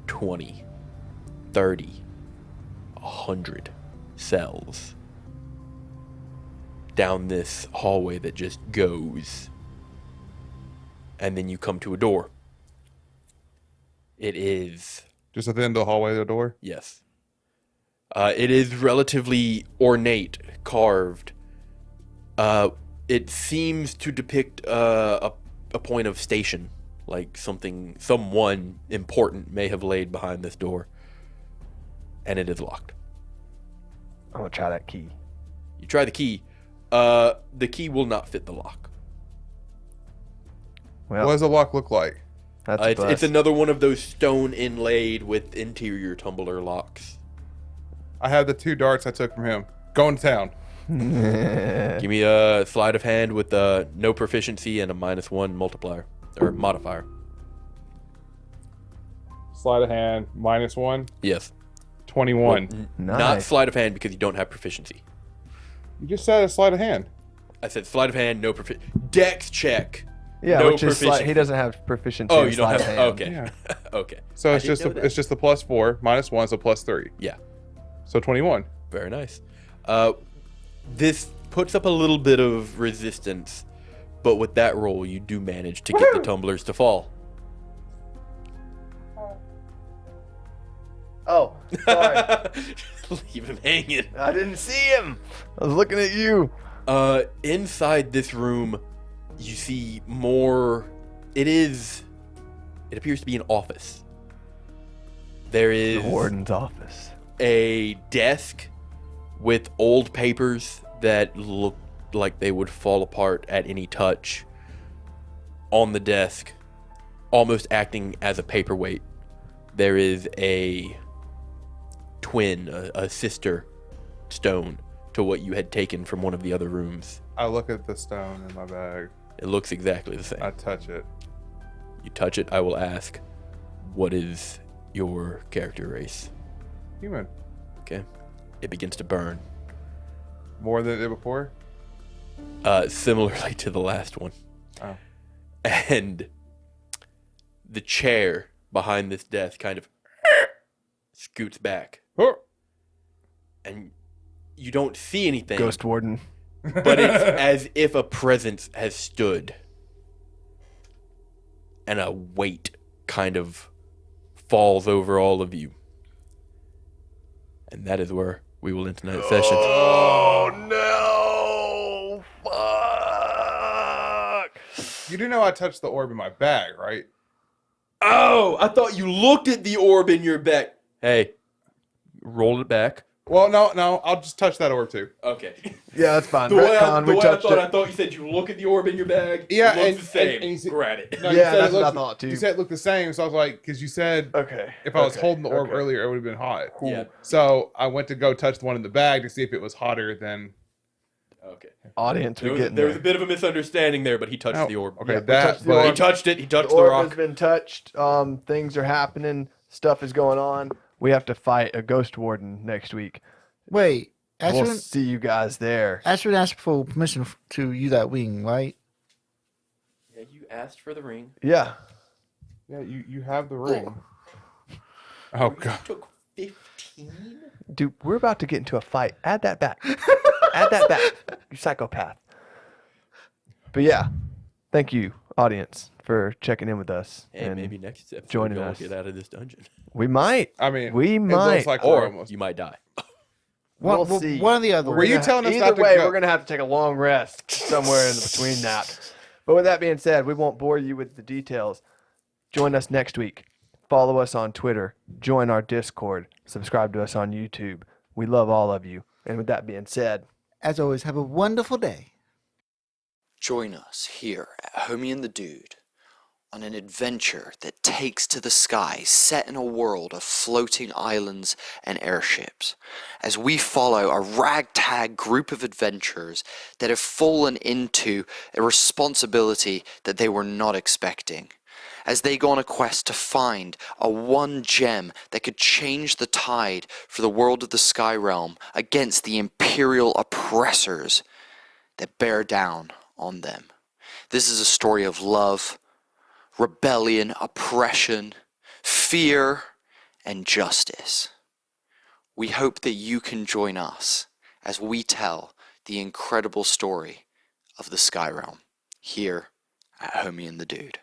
20, 30, 100 cells down this hallway that just goes. And then you come to a door. It is... Just at the end of the hallway, the door? Yes. It is relatively ornate, carved. It seems to depict a point of station, like someone important may have laid behind this door. And it is locked. I'm gonna try that key. You try the key. The key will not fit the lock. Well, What does the lock look like? that's a It's bust. another one of those stone inlaid with interior tumbler locks. I have the 2 darts I took from him. Going to town. Give me a sleight of hand with no proficiency and a -1 multiplier or modifier. Sleight of hand, -1, Yes. 21. Not Nice. sleight of hand because you don't have proficiency. You just said a sleight of hand. I said sleight of hand, no proficiency. Dex check. Yeah, no which is proficiency. he doesn't have proficiency. Oh, in you don't sleight have. of hand. Okay. Yeah. Okay. So I it's didn't just know that. it's just the +4, -1, so +3. Yeah. So 21. Very nice. This puts up a little bit of resistance, but with that roll, you do manage to get the tumblers to fall. Oh, sorry. Leave him hanging. I didn't see him. I was looking at you. Inside this room, you see more. It appears to be an office. There is The warden's office. a desk with old papers that look like they would fall apart at any touch on the desk, almost acting as a paperweight. There is a twin, a sister stone to what you had taken from one of the other rooms. I look at the stone in my bag. It looks exactly the same. I touch it. You touch it, I will ask, what is your character race? Human. Okay. It begins to burn. More than it did before? Similarly to the last one. Oh. And the chair behind this desk kind of scoots back. Oh. And you don't see anything, Ghost warden. but it's as if a presence has stood. And a weight kind of falls over all of you. And that is where we will end tonight's session. Oh no! Fuck! You do know I touched the orb in my bag, right? Oh, I thought you looked at the orb in your back. Hey, roll it back. Well, no, I'll just touch that orb too. Okay. Yeah, that's fine. The way Retcon, we touched it. I thought you said you look at the orb in your bag. Yeah, it looks the same. and you said, grab it. No, Yeah, that's what I thought too. You said it looked the same, so I was like, because you said if I was holding the orb earlier, it would have been hot. Yeah. So I went to go touch the one in the bag to see if it was hotter than. Okay. Audience, There was a bit of a misunderstanding there, but he touched the orb. Okay, Yeah, he touched it. He touched the orb rock. has been touched. Things are happening. Stuff is going on. We have to fight a ghost warden next week. Wait, We'll see you guys there. Astrid asked for permission to use that wing, right? Yeah, you asked for the ring. Yeah. Yeah, you have the ring. Oh god. Took 15. Dude, we're about to get into a fight. Add that back. Add that back. You psychopath. But yeah, thank you, audience, for checking in with us. Hey, and maybe next episode joining y'all us. get out of this dungeon. We might. I mean, we it might. looks like we're Or almost. you might die. We'll see. One or the other. Were you telling us Either not to way, go? we're going to have to take a long rest somewhere in between that. But with that being said, we won't bore you with the details. Join us next week. Follow us on Twitter. Join our Discord. Subscribe to us on YouTube. We love all of you. And with that being said, As always, have a wonderful day. Join us here at Homie and the Dude on an adventure that takes to the sky, set in a world of floating islands and airships, as we follow a ragtag group of adventurers that have fallen into a responsibility that they were not expecting, as they go on a quest to find a one gem that could change the tide for the world of the Sky Realm against the imperial oppressors that bear down on them. This is a story of love, rebellion, oppression, fear, and justice. We hope that you can join us as we tell the incredible story of the Sky Realm here at Homie and the Dude.